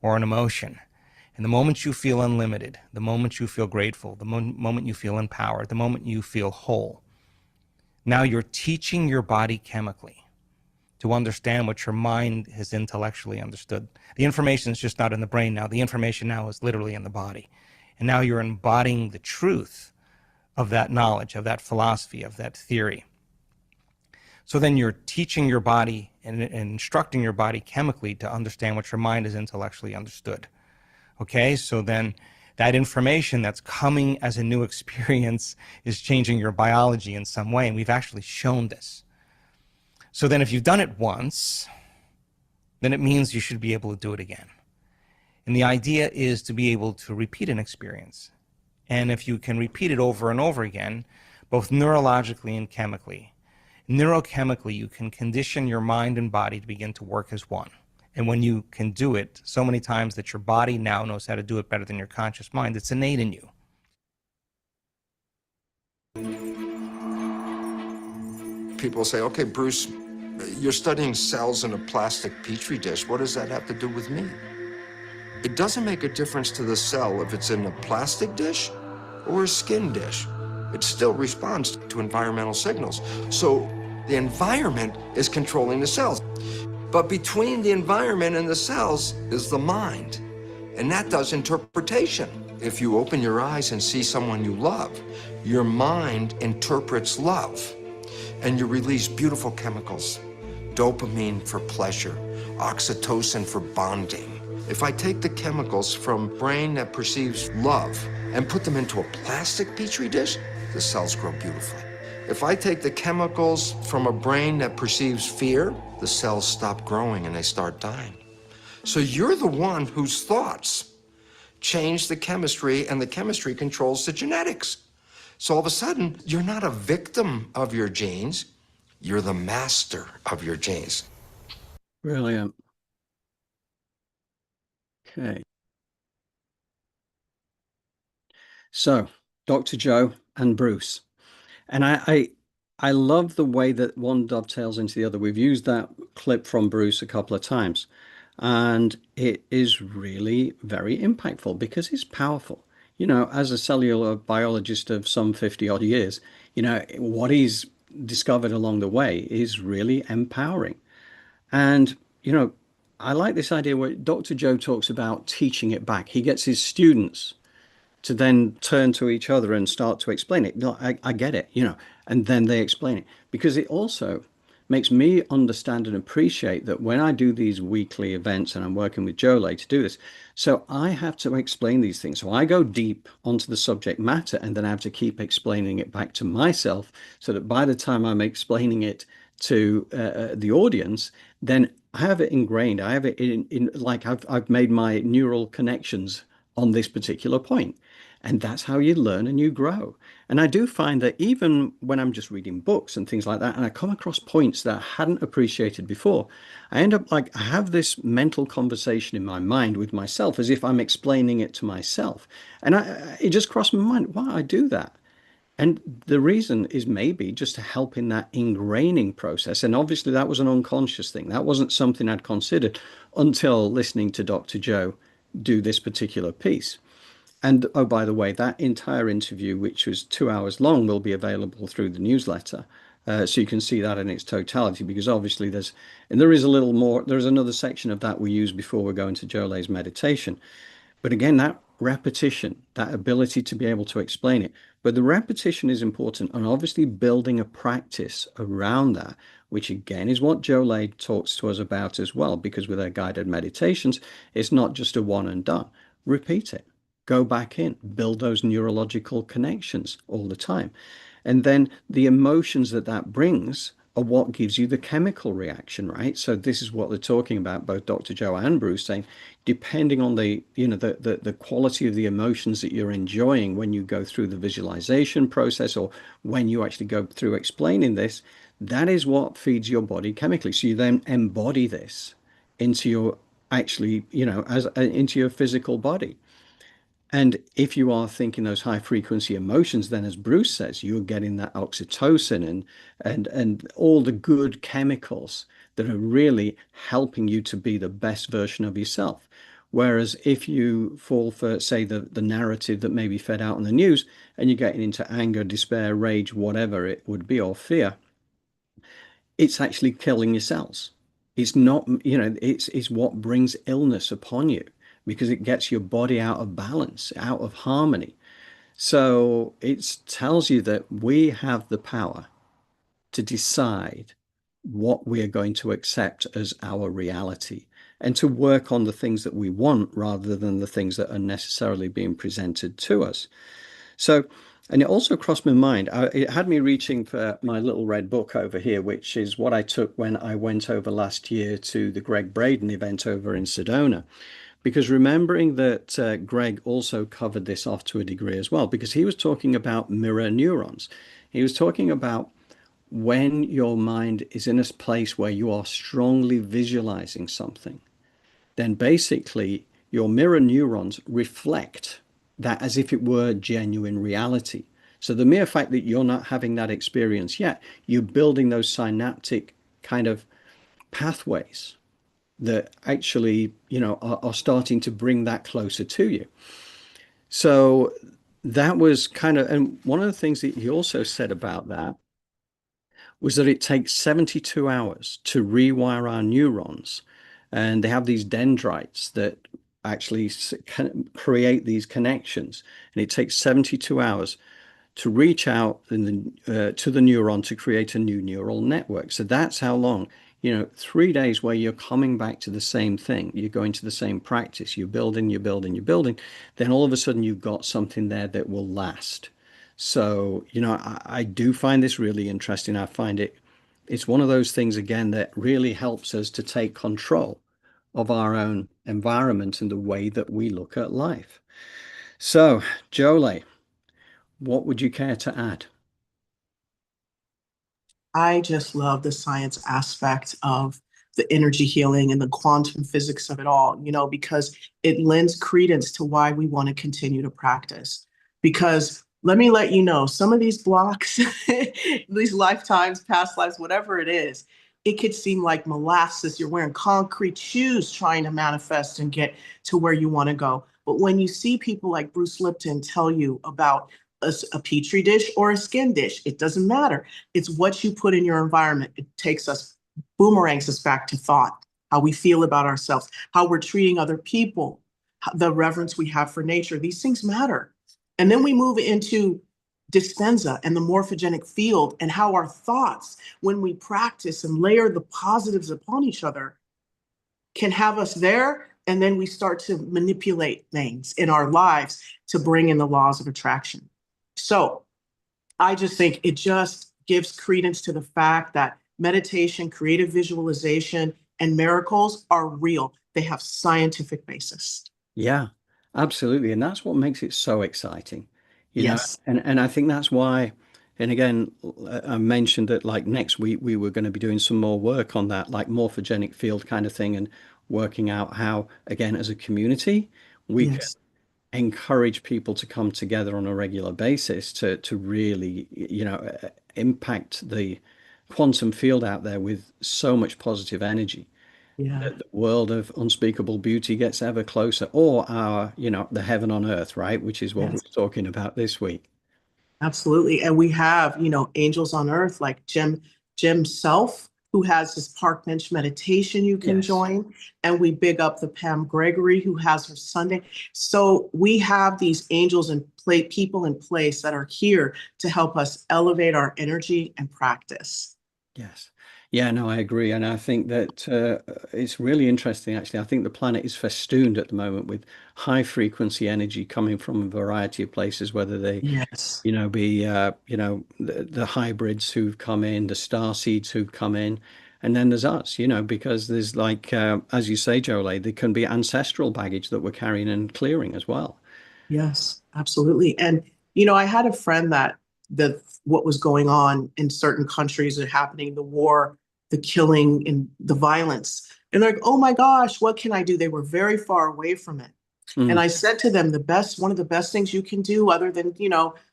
or an emotion. And the moment you feel unlimited, the moment you feel grateful, the moment you feel empowered, the moment you feel whole, now you're teaching your body chemically to understand what your mind has intellectually understood. The information is just not in the brain now. The information now is literally in the body. And now you're embodying the truth of that knowledge, of that philosophy, of that theory. So then you're teaching your body and instructing your body chemically to understand what your mind has intellectually understood. Okay, so then that information that's coming as a new experience is changing your biology in some way, and we've actually shown this. So then if you've done it once, then it means you should be able to do it again. And the idea is to be able to repeat an experience. And if you can repeat it over and over again, both neurologically and chemically, neurochemically, you can condition your mind and body to begin to work as one. And when you can do it so many times that your body now knows how to do it better than your conscious mind, it's innate in you. People say, okay, Bruce, you're studying cells in a plastic petri dish. What does that have to do with me? It doesn't make a difference to the cell if it's in a plastic dish or a skin dish. It still responds to environmental signals. So the environment is controlling the cells. But between the environment and the cells is the mind, and that does interpretation. If you open your eyes and see someone you love, your mind interprets love, and you release beautiful chemicals. Dopamine for pleasure, oxytocin for bonding. If I take the chemicals from brain that perceives love and put them into a plastic petri dish, the cells grow beautifully. If I take the chemicals from a brain that perceives fear, the cells stop growing and they start dying. So you're the one whose thoughts change the chemistry, and the chemistry controls the genetics. So all of a sudden, you're not a victim of your genes, you're the master of your genes. Brilliant. Okay. So, Dr. Joe and Bruce. And I love the way that one dovetails into the other. We've used that clip from Bruce a couple of times, and it is really very impactful because it's powerful. You know, as a cellular biologist of some 50 odd years, you know, what he's discovered along the way is really empowering. And, you know, I like this idea where Dr. Joe talks about teaching it back. He gets his students to then turn to each other and start to explain it. No, I get it, you know, and then they explain it, because it also makes me understand and appreciate that when I do these weekly events, and I'm working with Jolé to do this, so I have to explain these things. So I go deep onto the subject matter, and then I have to keep explaining it back to myself, so that by the time I'm explaining it to the audience, then I have it ingrained. I have it in like I've made my neural connections on this particular point. And that's how you learn and you grow. And I do find that even when I'm just reading books and things like that, and I come across points that I hadn't appreciated before, I end up like, I have this mental conversation in my mind with myself as if I'm explaining it to myself. And it just crossed my mind, why I do that? And the reason is maybe just to help in that ingraining process. And obviously that was an unconscious thing. That wasn't something I'd considered until listening to Dr. Joe do this particular piece. And oh, by the way, that entire interview, which was 2 hours long, will be available through the newsletter. So you can see that in its totality, because obviously there is a little more, there's another section of that we use before we go into Jolé's meditation. But again, that repetition, that ability to be able to explain it. But the repetition is important, and obviously building a practice around that, which again is what Jolé talks to us about as well, because with our guided meditations, it's not just a one and done. Repeat it. Go back in, build those neurological connections all the time. And then the emotions that that brings are what gives you the chemical reaction, right? So this is what they're talking about, both Dr. Joe and Bruce, saying, depending on the, you know, the quality of the emotions that you're enjoying when you go through the visualization process, or when you actually go through explaining this, that is what feeds your body chemically. So you then embody this into your, actually, you know, as into your physical body. And if you are thinking those high frequency emotions, then as Bruce says, you're getting that oxytocin and all the good chemicals that are really helping you to be the best version of yourself. Whereas if you fall for, say, the narrative that may be fed out on the news, and you're getting into anger, despair, rage, whatever it would be, or fear, it's actually killing your cells. It's not, you know, it's what brings illness upon you, because it gets your body out of balance, out of harmony. So it tells you that we have the power to decide what we are going to accept as our reality, and to work on the things that we want rather than the things that are necessarily being presented to us. So, and it also crossed my mind, it had me reaching for my little red book over here, which is what I took when I went over last year to the Gregg Braden event over in Sedona. Because remembering that Gregg also covered this off to a degree as well, because he was talking about mirror neurons. He was talking about when your mind is in a place where you are strongly visualizing something, then basically your mirror neurons reflect that as if it were genuine reality. So the mere fact that you're not having that experience yet, you're building those synaptic kind of pathways that actually, you know, are starting to bring that closer to you. So that was kind of, and one of the things that he also said about that was that it takes 72 hours to rewire our neurons. And they have these dendrites that actually create these connections. And it takes 72 hours to reach out to the neuron to create a new neural network. So that's how long, 3 days where you're coming back to the same thing. You're going to the same practice. You're building, you're building, you're building. Then all of a sudden you've got something there that will last. So, I do find this really interesting. I find it's one of those things again that really helps us to take control of our own environment and the way that we look at life. So, Jolé, what would you care to add? I just love the science aspect of the energy healing and the quantum physics of it all, because it lends credence to why we want to continue to practice. Because let me let you know, some of these blocks, these lifetimes, past lives, whatever it is, it could seem like molasses. You're wearing concrete shoes trying to manifest and get to where you want to go. But when you see people like Bruce Lipton tell you about a petri dish or a skin dish, it doesn't matter. It's what you put in your environment. It takes us, boomerangs us back to thought, how we feel about ourselves, how we're treating other people, the reverence we have for nature. These things matter. And then we move into Dispenza and the morphogenic field and how our thoughts, when we practice and layer the positives upon each other, can have us there. And then we start to manipulate things in our lives to bring in the laws of attraction. So I just think it just gives credence to the fact that meditation, creative visualization, and miracles are real. They have scientific basis. Yeah, absolutely. And that's what makes it so exciting, Yes. and I think that's why, and again, I mentioned that like next week we were going to be doing some more work on that, like morphogenic field kind of thing, and working out how, again, as a community, we can Yes. encourage people to come together on a regular basis to really, impact the quantum field out there with so much positive energy Yeah. that the world of unspeakable beauty gets ever closer, or our, the heaven on earth, right? Which is what we're Yes. talking about this week. Absolutely. And we have, angels on earth like Jim Self, who has his park bench meditation you can Yes. join. And we big up the Pam Gregory who has her Sunday. So we have these angels and people in place that are here to help us elevate our energy and practice. Yes. Yeah, no, I agree. And I think that it's really interesting, actually. I think the planet is festooned at the moment with high frequency energy coming from a variety of places, whether they, Yes. be, the hybrids who've come in, the star seeds who've come in. And then there's us, because there's like, as you say, Jolie, there can be ancestral baggage that we're carrying and clearing as well. Yes, absolutely. And, I had a friend that what was going on in certain countries are happening, the war, the killing and the violence. And they're like, oh my gosh, what can I do? They were very far away from it. And Mm, I said to them, one of the best things you can do other than,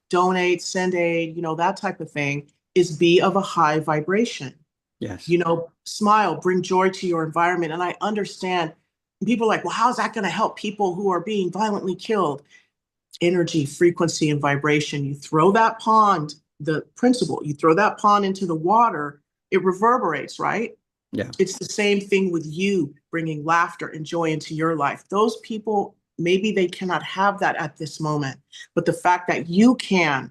donate, send aid, that type of thing, is be of a high vibration. yes. Smile, bring joy to your environment. And I understand people are like, well, how's that going to help people who are being violently killed? Energy, frequency, and vibration. You throw that pond, the principle, you throw that pond into the water, it reverberates, right? Yeah. It's the same thing with you bringing laughter and joy into your life. Those people, maybe they cannot have that at this moment, but the fact that you can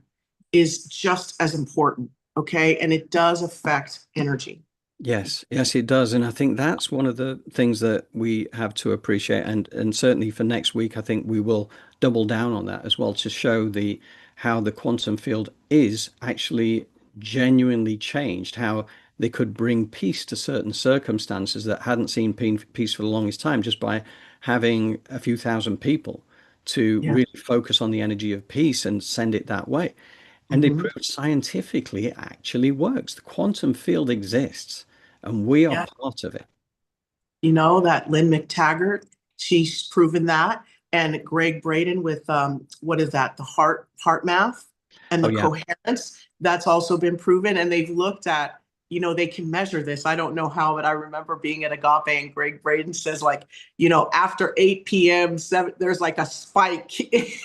is just as important, okay? And it does affect energy. Yes, yes, it does. And I think that's one of the things that we have to appreciate. And certainly for next week, I think we will double down on that as well to show the how the quantum field is actually genuinely changed, how they could bring peace to certain circumstances that hadn't seen peace for the longest time just by having a few thousand people to Yeah. really focus on the energy of peace and send it that way. And they Mhm. proved scientifically it actually works. The quantum field exists and we are Yeah. part of it. That Lynn McTaggart, she's proven that. And Gregg Braden with what is that? The heart math and Oh the yeah, coherence. That's also been proven. And they've looked at you know, they can measure this. I don't know how, but I remember being at Agape and Gregg Braden says, like, you know, after 8 p.m., there's like a spike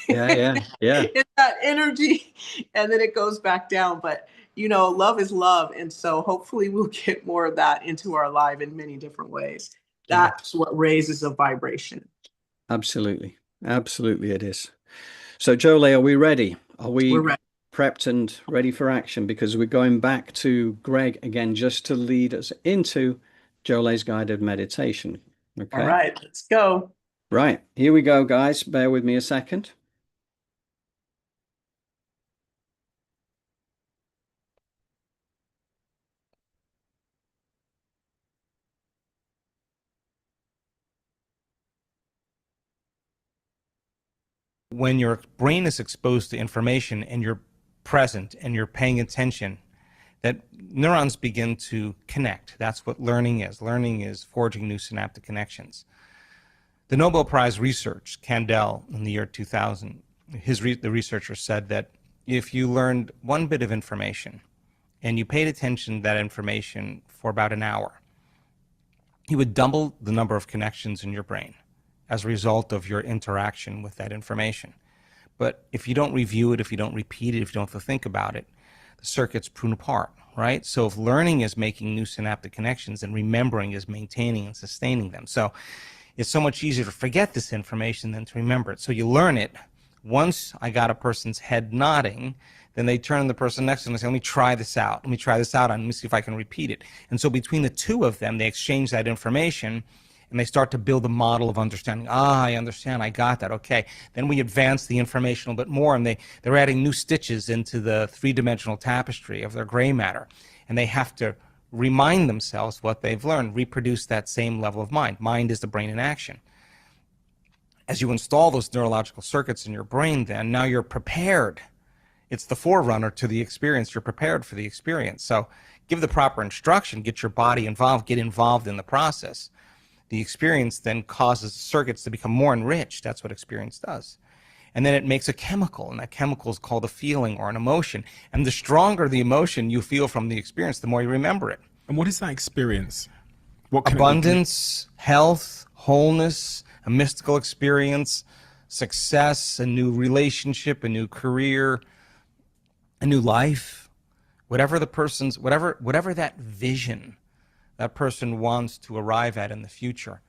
Yeah. in that energy, and then it goes back down. But, you know, love is love. And so hopefully we'll get more of that into our life in many different ways. Yeah. That's what raises a vibration. Absolutely. Absolutely it is. So Jolé, are we ready? Are we We're ready. prepped and ready for action? Because we're going back to Gregg again just to lead us into Jolé's guided meditation. Okay. All right, let's go. Right. Here we go, guys. Bear with me a second. When your brain is exposed to information and you're present and you're paying attention, that neurons begin to connect. That's what learning is. Learning is forging new synaptic connections. The Nobel Prize research, Kandel, in the year 2000, the researcher said that if you learned one bit of information and you paid attention to that information for about an hour, you would double the number of connections in your brain as a result of your interaction with that information. But if you don't review it, if you don't repeat it, if you don't have to think about it, the circuits prune apart, right? So if learning is making new synaptic connections, and remembering is maintaining and sustaining them. So it's so much easier to forget this information than to remember it. So you learn it. Once I got a person's head nodding, then they turn to the person next to them and say, let me try this out. Let me try this out, and let me see if I can repeat it. And so between the two of them, they exchange that information, and they start to build a model of understanding. I understand, I got that, okay. Then we advance the information a little bit more, and they're adding new stitches into the three-dimensional tapestry of their gray matter. And they have to remind themselves what they've learned, reproduce that same level of mind. Mind is the brain in action. As you install those neurological circuits in your brain, then now you're prepared. It's the forerunner to the experience. You're prepared for the experience. So give the proper instruction, get your body involved, get involved in the process. The experience then causes the circuits to become more enriched. That's what experience does. And then it makes a chemical, and that chemical is called a feeling or an emotion. And the stronger the emotion you feel from the experience, the more you remember it. And what is that experience? What can Abundance, health, wholeness, a mystical experience, success, a new relationship, a new career, a new life. Whatever the person's, whatever that vision that person wants to arrive at in the future,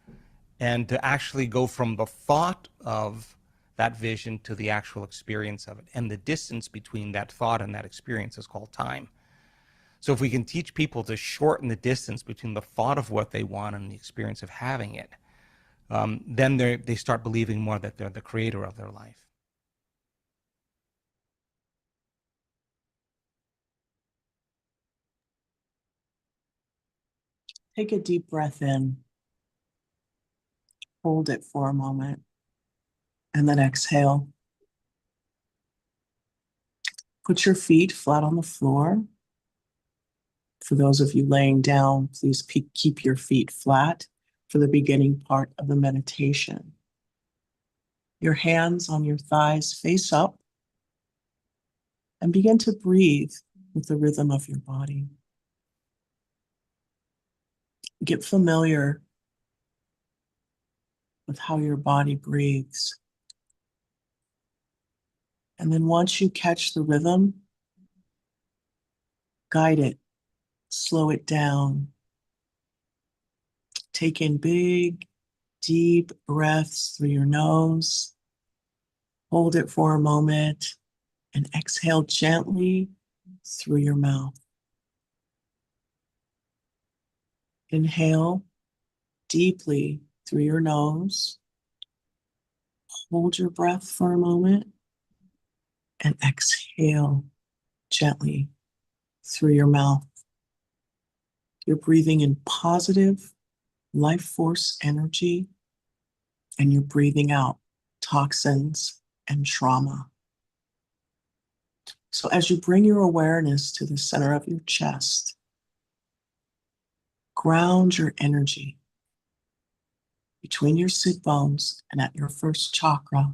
and to actually go from the thought of that vision to the actual experience of it. And the distance between that thought and that experience is called time. So if we can teach people to shorten the distance between the thought of what they want and the experience of having it, then they start believing more that they're the creator of their life. Take a deep breath in. Hold it for a moment. And then exhale. Put your feet flat on the floor. For those of you laying down, please keep your feet flat for the beginning part of the meditation. Your hands on your thighs face up, and begin to breathe with the rhythm of your body. Get familiar with how your body breathes. And then once you catch the rhythm, guide it, slow it down. Take in big, deep breaths through your nose. Hold it for a moment and exhale gently through your mouth. Inhale deeply through your nose. Hold your breath for a moment and exhale gently through your mouth. You're breathing in positive life force energy, and you're breathing out toxins and trauma. So as you bring your awareness to the center of your chest, ground your energy between your sit bones and at your first chakra.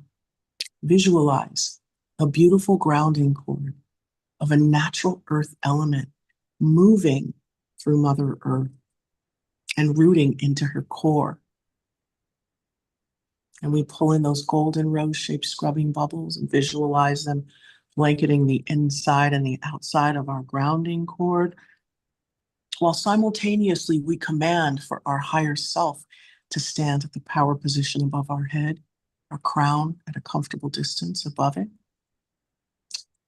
Visualize a beautiful grounding cord of a natural earth element moving through Mother Earth and rooting into her core. And we pull in those golden rose-shaped scrubbing bubbles and visualize them blanketing the inside and the outside of our grounding cord, while simultaneously we command for our higher self to stand at the power position above our head, our crown at a comfortable distance above it.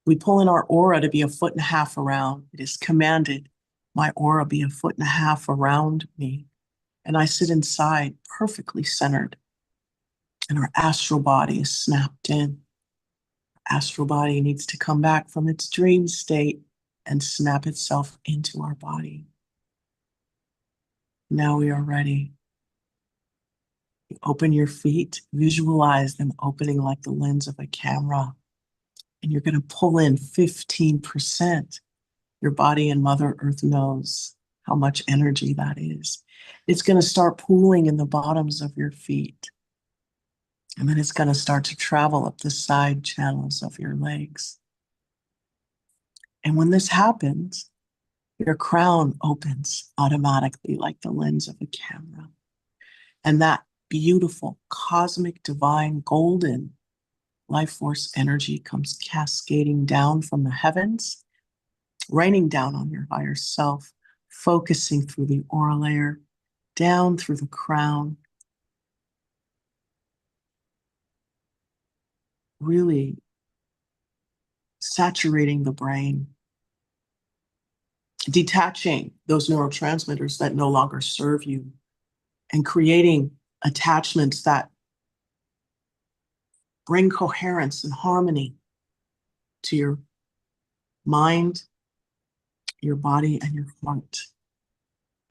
We pull in our aura to be 1.5 feet around. It is commanded my aura be 1.5 feet around me, and I sit inside perfectly centered, and our astral body is snapped in. Astral body needs to come back from its dream state and snap itself into our body. Now we are ready. You open your feet, visualize them opening like the lens of a camera, and you're going to pull in 15%. Your body and Mother Earth knows how much energy that is. It's going to start pooling in the bottoms of your feet. And then it's going to start to travel up the side channels of your legs. And when this happens, your crown opens automatically like the lens of a camera. And that beautiful, cosmic, divine, golden life force energy comes cascading down from the heavens, raining down on your higher self, focusing through the aura layer, down through the crown, really saturating the brain, detaching those neurotransmitters that no longer serve you, and creating attachments that bring coherence and harmony to your mind, your body, and your heart.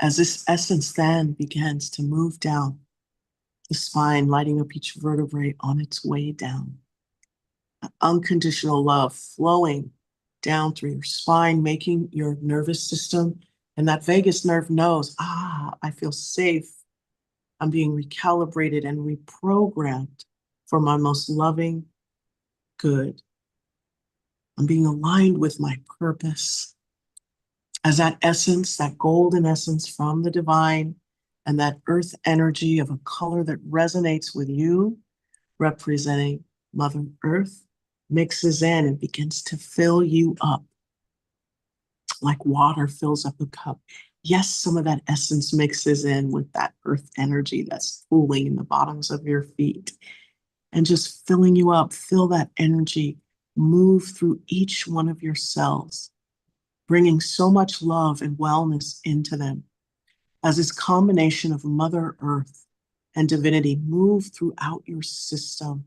As this essence then begins to move down the spine, lighting up each vertebrae on its way down. Unconditional love flowing down through your spine, making your nervous system and that vagus nerve knows, I feel safe. I'm being recalibrated and reprogrammed for my most loving good. I'm being aligned with my purpose. As that essence, that golden essence from the divine, and that earth energy of a color that resonates with you, representing Mother Earth, mixes in and begins to fill you up like water fills up a cup. Yes, some of that essence mixes in with that earth energy that's pooling in the bottoms of your feet and just filling you up. Feel that energy move through each one of your cells, bringing so much love and wellness into them as this combination of Mother Earth and divinity move throughout your system,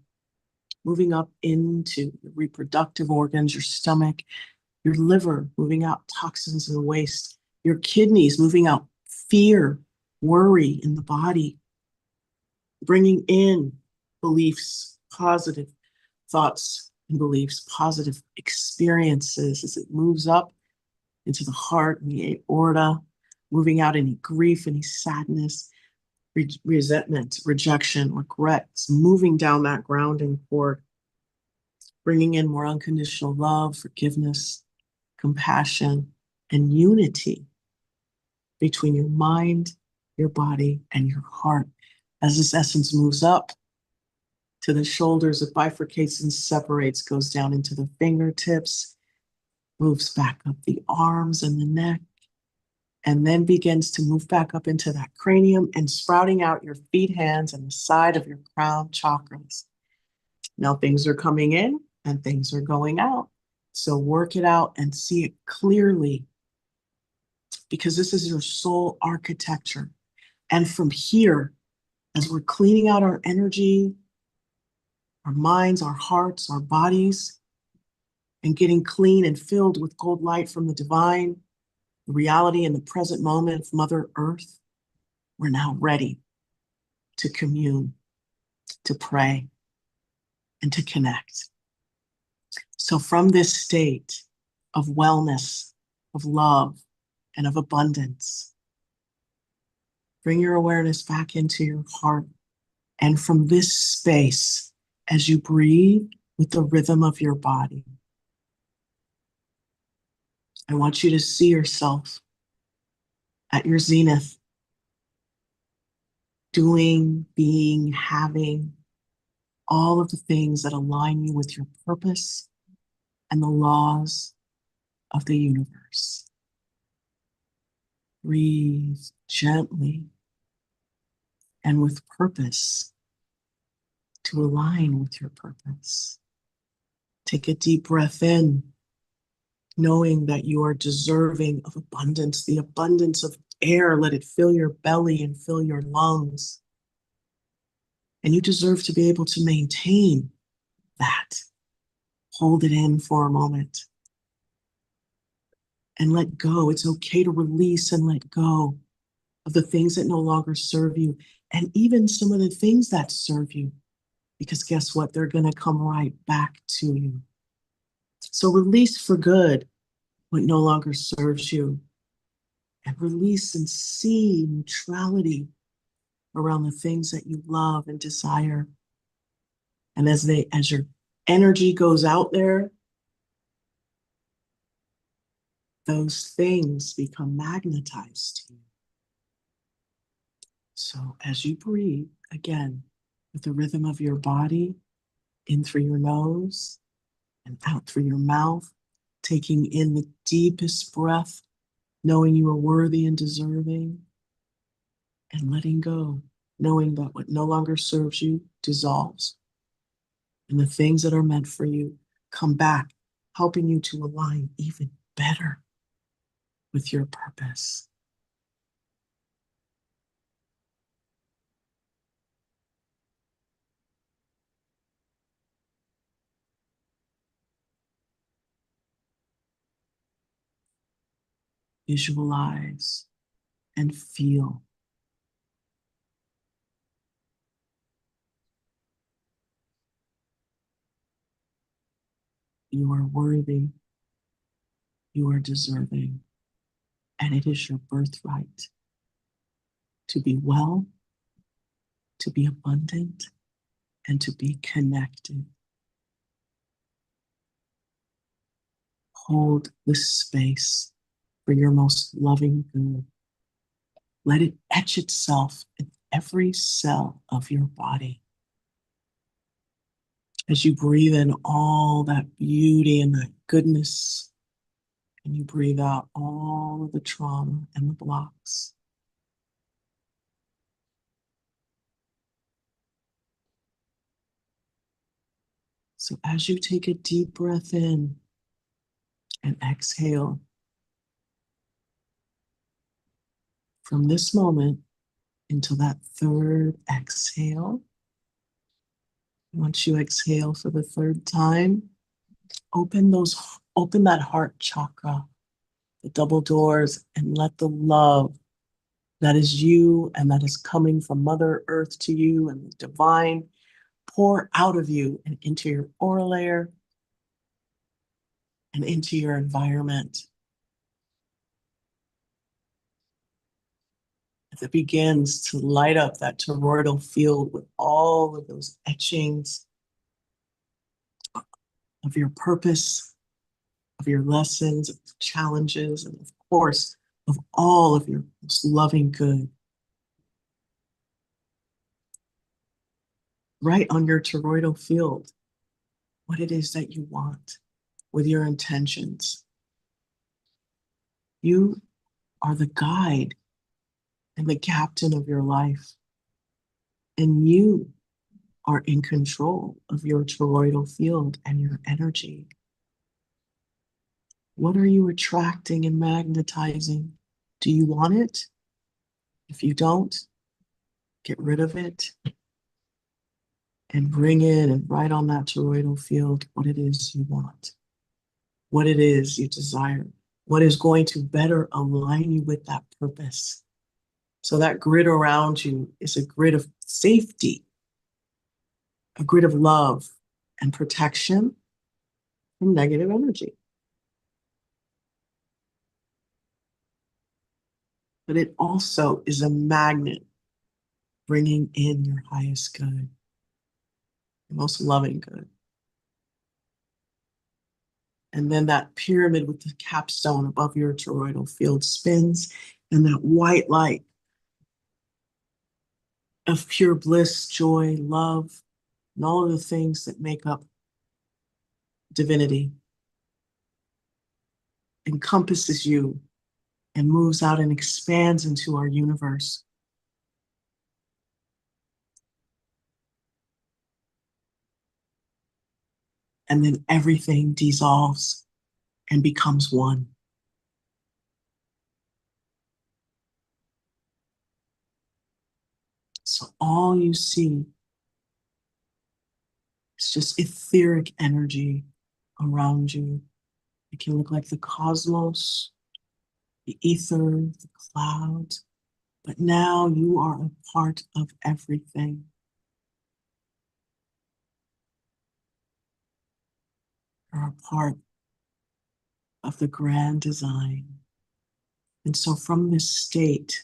moving up into the reproductive organs, your stomach, your liver, moving out toxins and waste, your kidneys, moving out fear, worry in the body, bringing in beliefs, positive thoughts and beliefs, positive experiences as it moves up into the heart and the aorta, moving out any grief, any sadness, resentment, rejection, regrets, moving down that grounding cord, bringing in more unconditional love, forgiveness, compassion, and unity between your mind, your body, and your heart. As this essence moves up to the shoulders, it bifurcates and separates, goes down into the fingertips, moves back up the arms and the neck, and then begins to move back up into that cranium and sprouting out your feet, hands, and the side of your crown chakras. Now things are coming in and things are going out. So work it out and see it clearly, because this is your soul architecture. And from here, as we're cleaning out our energy, our minds, our hearts, our bodies, and getting clean and filled with gold light from the divine, the reality in the present moment of Mother Earth, we're now ready to commune, to pray, and to connect. So from this state of wellness, of love, and of abundance, bring your awareness back into your heart. And from this space, as you breathe with the rhythm of your body, I want you to see yourself at your zenith, doing, being, having all of the things that align you with your purpose and the laws of the universe. Breathe gently and with purpose to align with your purpose. Take a deep breath in, knowing that you are deserving of abundance, the abundance of air. Let it fill your belly and fill your lungs. And you deserve to be able to maintain that. Hold it in for a moment and let go. It's okay to release and let go of the things that no longer serve you, and even some of the things that serve you, because guess what? They're going to come right back to you. So release for good what no longer serves you, and release and see neutrality around the things that you love and desire. And as your energy goes out there, those things become magnetized to you. So as you breathe, again, with the rhythm of your body, in through your nose and out through your mouth, taking in the deepest breath, knowing you are worthy and deserving, and letting go, knowing that what no longer serves you dissolves, and the things that are meant for you come back, helping you to align even better with your purpose. Visualize and feel. You are worthy, you are deserving, and it is your birthright to be well, to be abundant, and to be connected. Hold this space for your most loving good. Let it etch itself in every cell of your body. As you breathe in all that beauty and that goodness, and you breathe out all of the trauma and the blocks. So as you take a deep breath in and exhale, from this moment until that third exhale, once you exhale for the third time, open that heart chakra, the double doors, and let the love that is you and that is coming from Mother Earth to you and the divine pour out of you and into your aura layer and into your environment. As it begins to light up that toroidal field with all of those etchings of your purpose, of your lessons, of challenges, and of course, of all of your most loving good. Write on your toroidal field what it is that you want with your intentions. You are the guide and the captain of your life, and you are in control of your toroidal field and your energy. What are you attracting and magnetizing? Do you want it? If you don't, get rid of it and bring in and write on that toroidal field what it is you want, what it is you desire, what is going to better align you with that purpose. So that grid around you is a grid of safety, a grid of love and protection from negative energy. But it also is a magnet bringing in your highest good, your most loving good. And then that pyramid with the capstone above your toroidal field spins, and that white light of pure bliss, joy, love, and all of the things that make up divinity encompasses you and moves out and expands into our universe. And then everything dissolves and becomes one. So all you see is just etheric energy around you. It can look like the cosmos, the ether, the clouds, but now you are a part of everything. You're a part of the grand design. And so from this state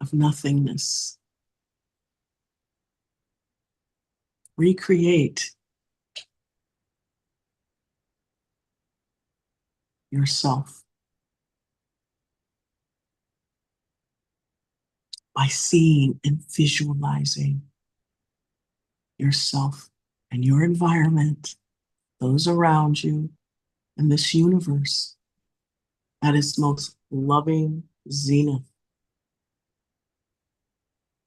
of nothingness, recreate yourself by seeing and visualizing yourself and your environment, those around you, and this universe at its most loving zenith.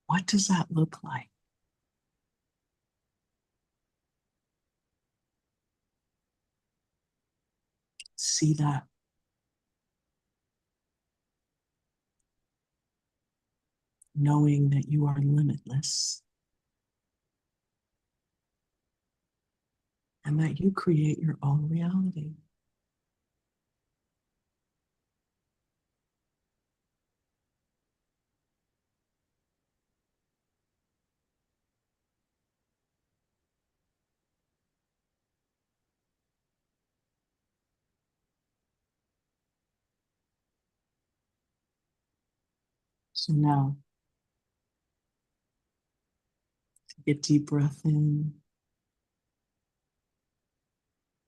What does that look like? See that. Knowing that you are limitless and that you create your own reality. So now, take a deep breath in,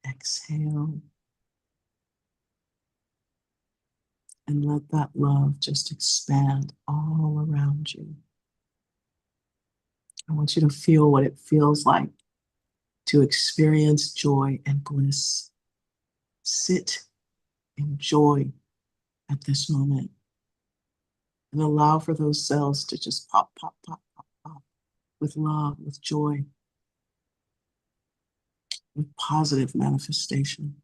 exhale, and let that love just expand all around you. I want you to feel what it feels like to experience joy and bliss. Sit in joy at this moment and allow for those cells to just pop, pop, pop, pop, pop with love, with joy, with positive manifestation.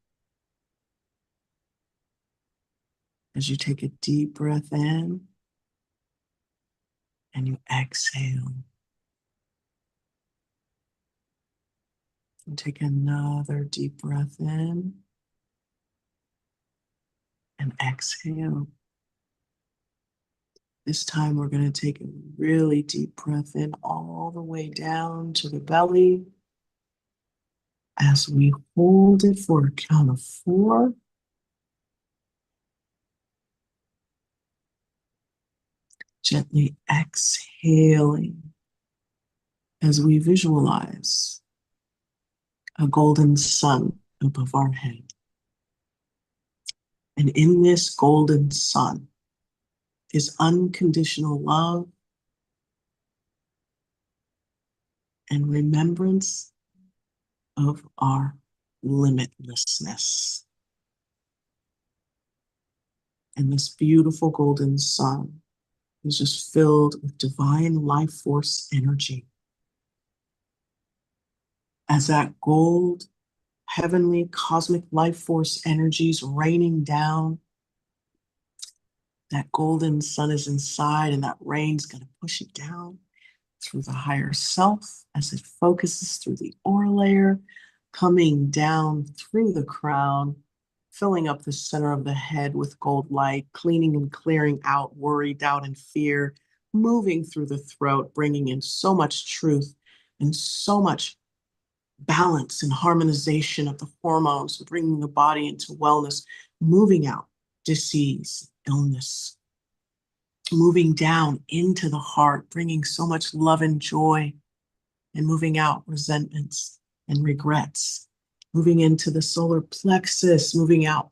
As you take a deep breath in and you exhale. And take another deep breath in and exhale. This time we're going to take a really deep breath in all the way down to the belly. As we hold it for a count of 4. Gently exhaling as we visualize a golden sun above our head. And in this golden sun is unconditional love and remembrance of our limitlessness. And this beautiful golden sun is just filled with divine life force energy. As that gold, heavenly, cosmic life force energy is raining down, that golden sun is inside, and that rain's going to push it down through the higher self as it focuses through the aura layer, coming down through the crown, filling up the center of the head with gold light, cleaning and clearing out worry, doubt, and fear, moving through the throat, bringing in so much truth and so much balance and harmonization of the hormones, bringing the body into wellness, moving out disease, illness, moving down into the heart, bringing so much love and joy, and moving out resentments and regrets moving into the solar plexus, moving out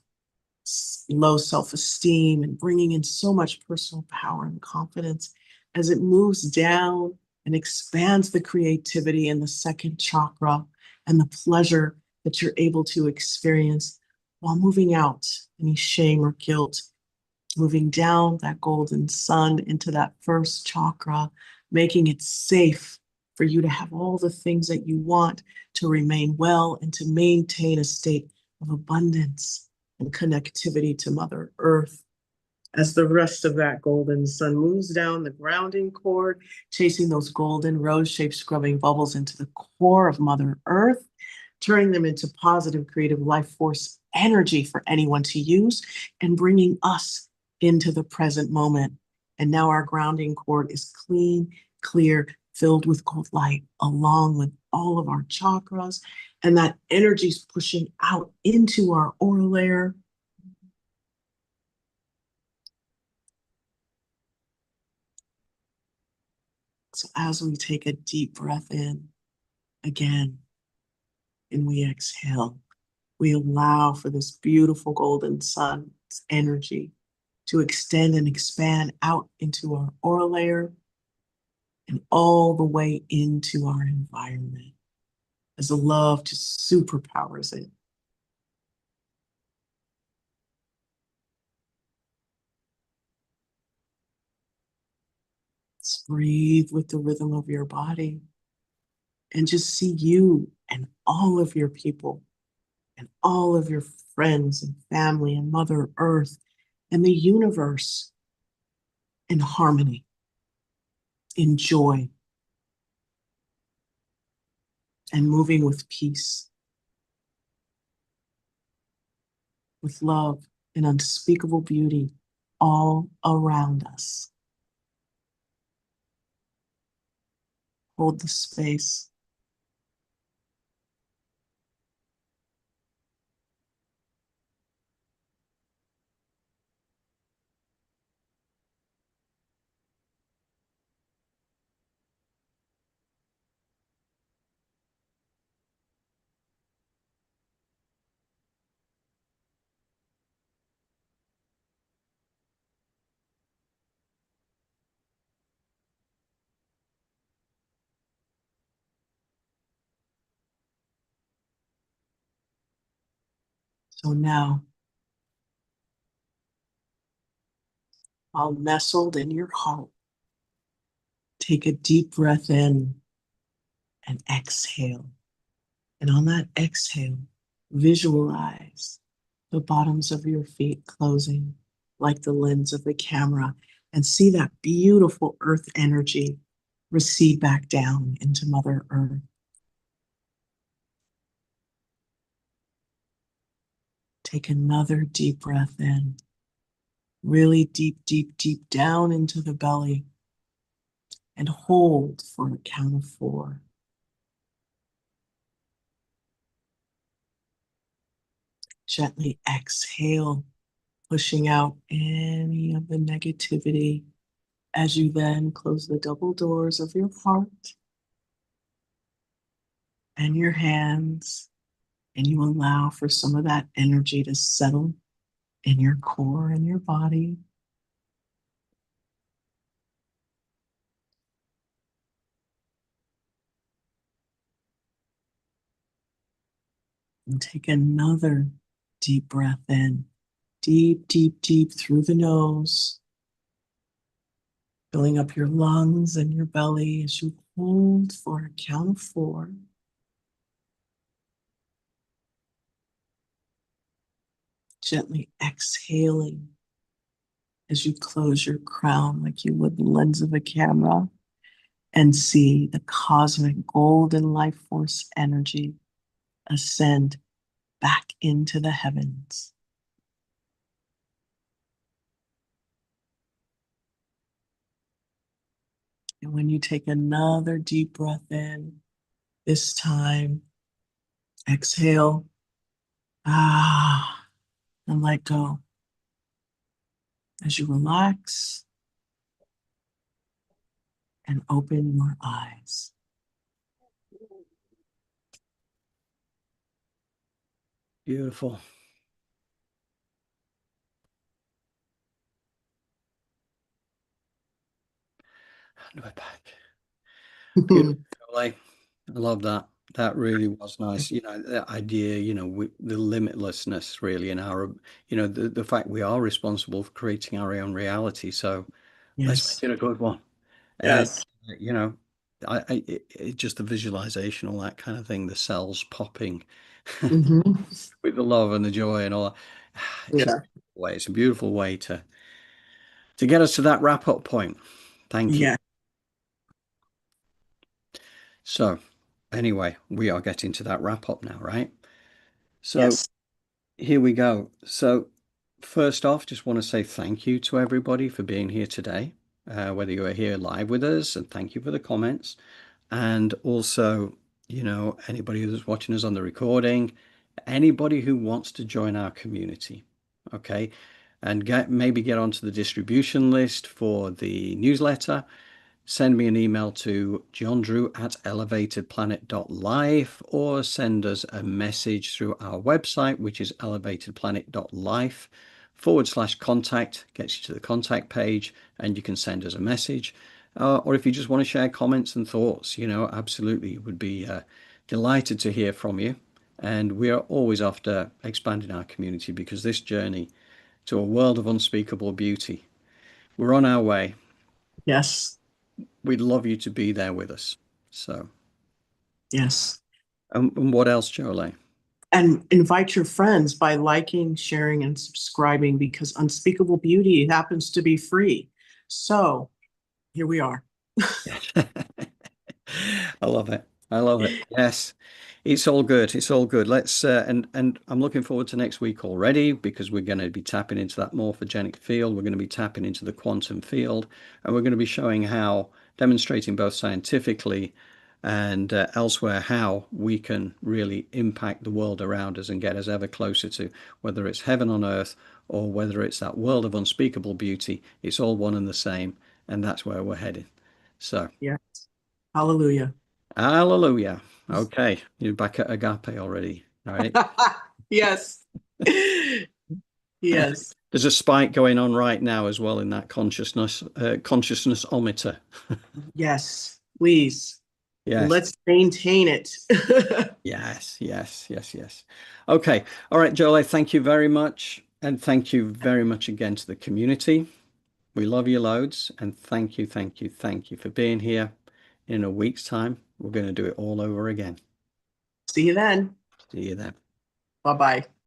low self-esteem and bringing in so much personal power and confidence as it moves down and expands the creativity in the second chakra and the pleasure that you're able to experience while moving out any shame or guilt, moving down that golden sun into that first chakra, making it safe for you to have all the things that you want to remain well and to maintain a state of abundance and connectivity to Mother Earth. As the rest of that golden sun moves down the grounding cord, chasing those golden rose-shaped scrubbing bubbles into the core of Mother Earth, turning them into positive creative life force energy for anyone to use, and bringing us into the present moment. And now our grounding cord is clean, clear, filled with gold light, along with all of our chakras. And that energy is pushing out into our aura layer. So as we take a deep breath in again, and we exhale, we allow for this beautiful golden sun's energy to extend and expand out into our aura layer and all the way into our environment as the love just superpowers it. Just breathe with the rhythm of your body and just see you and all of your people and all of your friends and family and Mother Earth and the universe in harmony, in joy, and moving with peace, with love and unspeakable beauty all around us. Hold the space. So now, while nestled in your heart, take a deep breath in and exhale. And on that exhale, visualize the bottoms of your feet closing like the lens of the camera and see that beautiful earth energy recede back down into Mother Earth. Take another deep breath in, really deep, deep, deep down into the belly, and hold for a count of 4. Gently exhale, pushing out any of the negativity as you then close the double doors of your heart and your hands, and you allow for some of that energy to settle in your core and your body. And take another deep breath in, deep, deep, deep through the nose, filling up your lungs and your belly as you hold for a count of 4. Gently exhaling as you close your crown like you would the lens of a camera and see the cosmic golden life force energy ascend back into the heavens. And when you take another deep breath in, this time, exhale, and let go. As you relax and open your eyes. Beautiful. And we're back. Beautiful, Jolé. I love that. That really was nice. You know, that idea, you know, the limitlessness really in our, you know, the fact we are responsible for creating our own reality. So let's Yes. make it a good one. And, Yes. you know, just the visualization, all that kind of thing, the cells popping Hmm. with the love and the joy and all that. It's just Yeah. a beautiful way. It's a beautiful way to get us to that wrap up point. Thank you. Yeah. So anyway, we are getting to that wrap up now, right? So Yes. here we go. So first off, just want to say thank you to everybody for being here today, whether you are here live with us, and thank you for the comments. And also, you know, anybody who's watching us on the recording, anybody who wants to join our community, okay, and maybe get onto the distribution list for the newsletter, send me an email to johndrew@elevatedplanet.life or send us a message through our website, which is elevatedplanet.life/contact, gets you to the contact page, and you can send us a message. Or if you just want to share comments and thoughts, you know, absolutely, would be delighted to hear from you. And we are always after expanding our community because this journey to a world of unspeakable beauty, we're on our way. Yes. We'd love you to be there with us. So, Yes. and what else, Jolé? And invite your friends by liking, sharing, and subscribing because Unspeakable Beauty happens to be free. So here we are. I love it. I love it. Yes, it's all good. It's all good. Let's and I'm looking forward to next week already because we're going to be tapping into that morphogenic field. We're going to be tapping into the quantum field, and we're going to be showing how, demonstrating both scientifically and elsewhere, how we can really impact the world around us and get us ever closer to whether it's heaven on earth or whether it's that world of unspeakable beauty. It's all one and the same, and that's where we're heading. So. Yes. Hallelujah. Hallelujah. Okay, you're back at agape already. All right. Yes. Yes. There's a spike going on right now as well in that consciousnessometer. Yes. Please. Yes. Let's maintain it. Yes. Yes. Yes. Yes. Okay. All right, Jolé, thank you very much. And thank you very much again to the community. We love you loads. And thank you, thank you, thank you for being here. In a week's time, we're going to do it all over again. See you then. See you then. Bye-bye.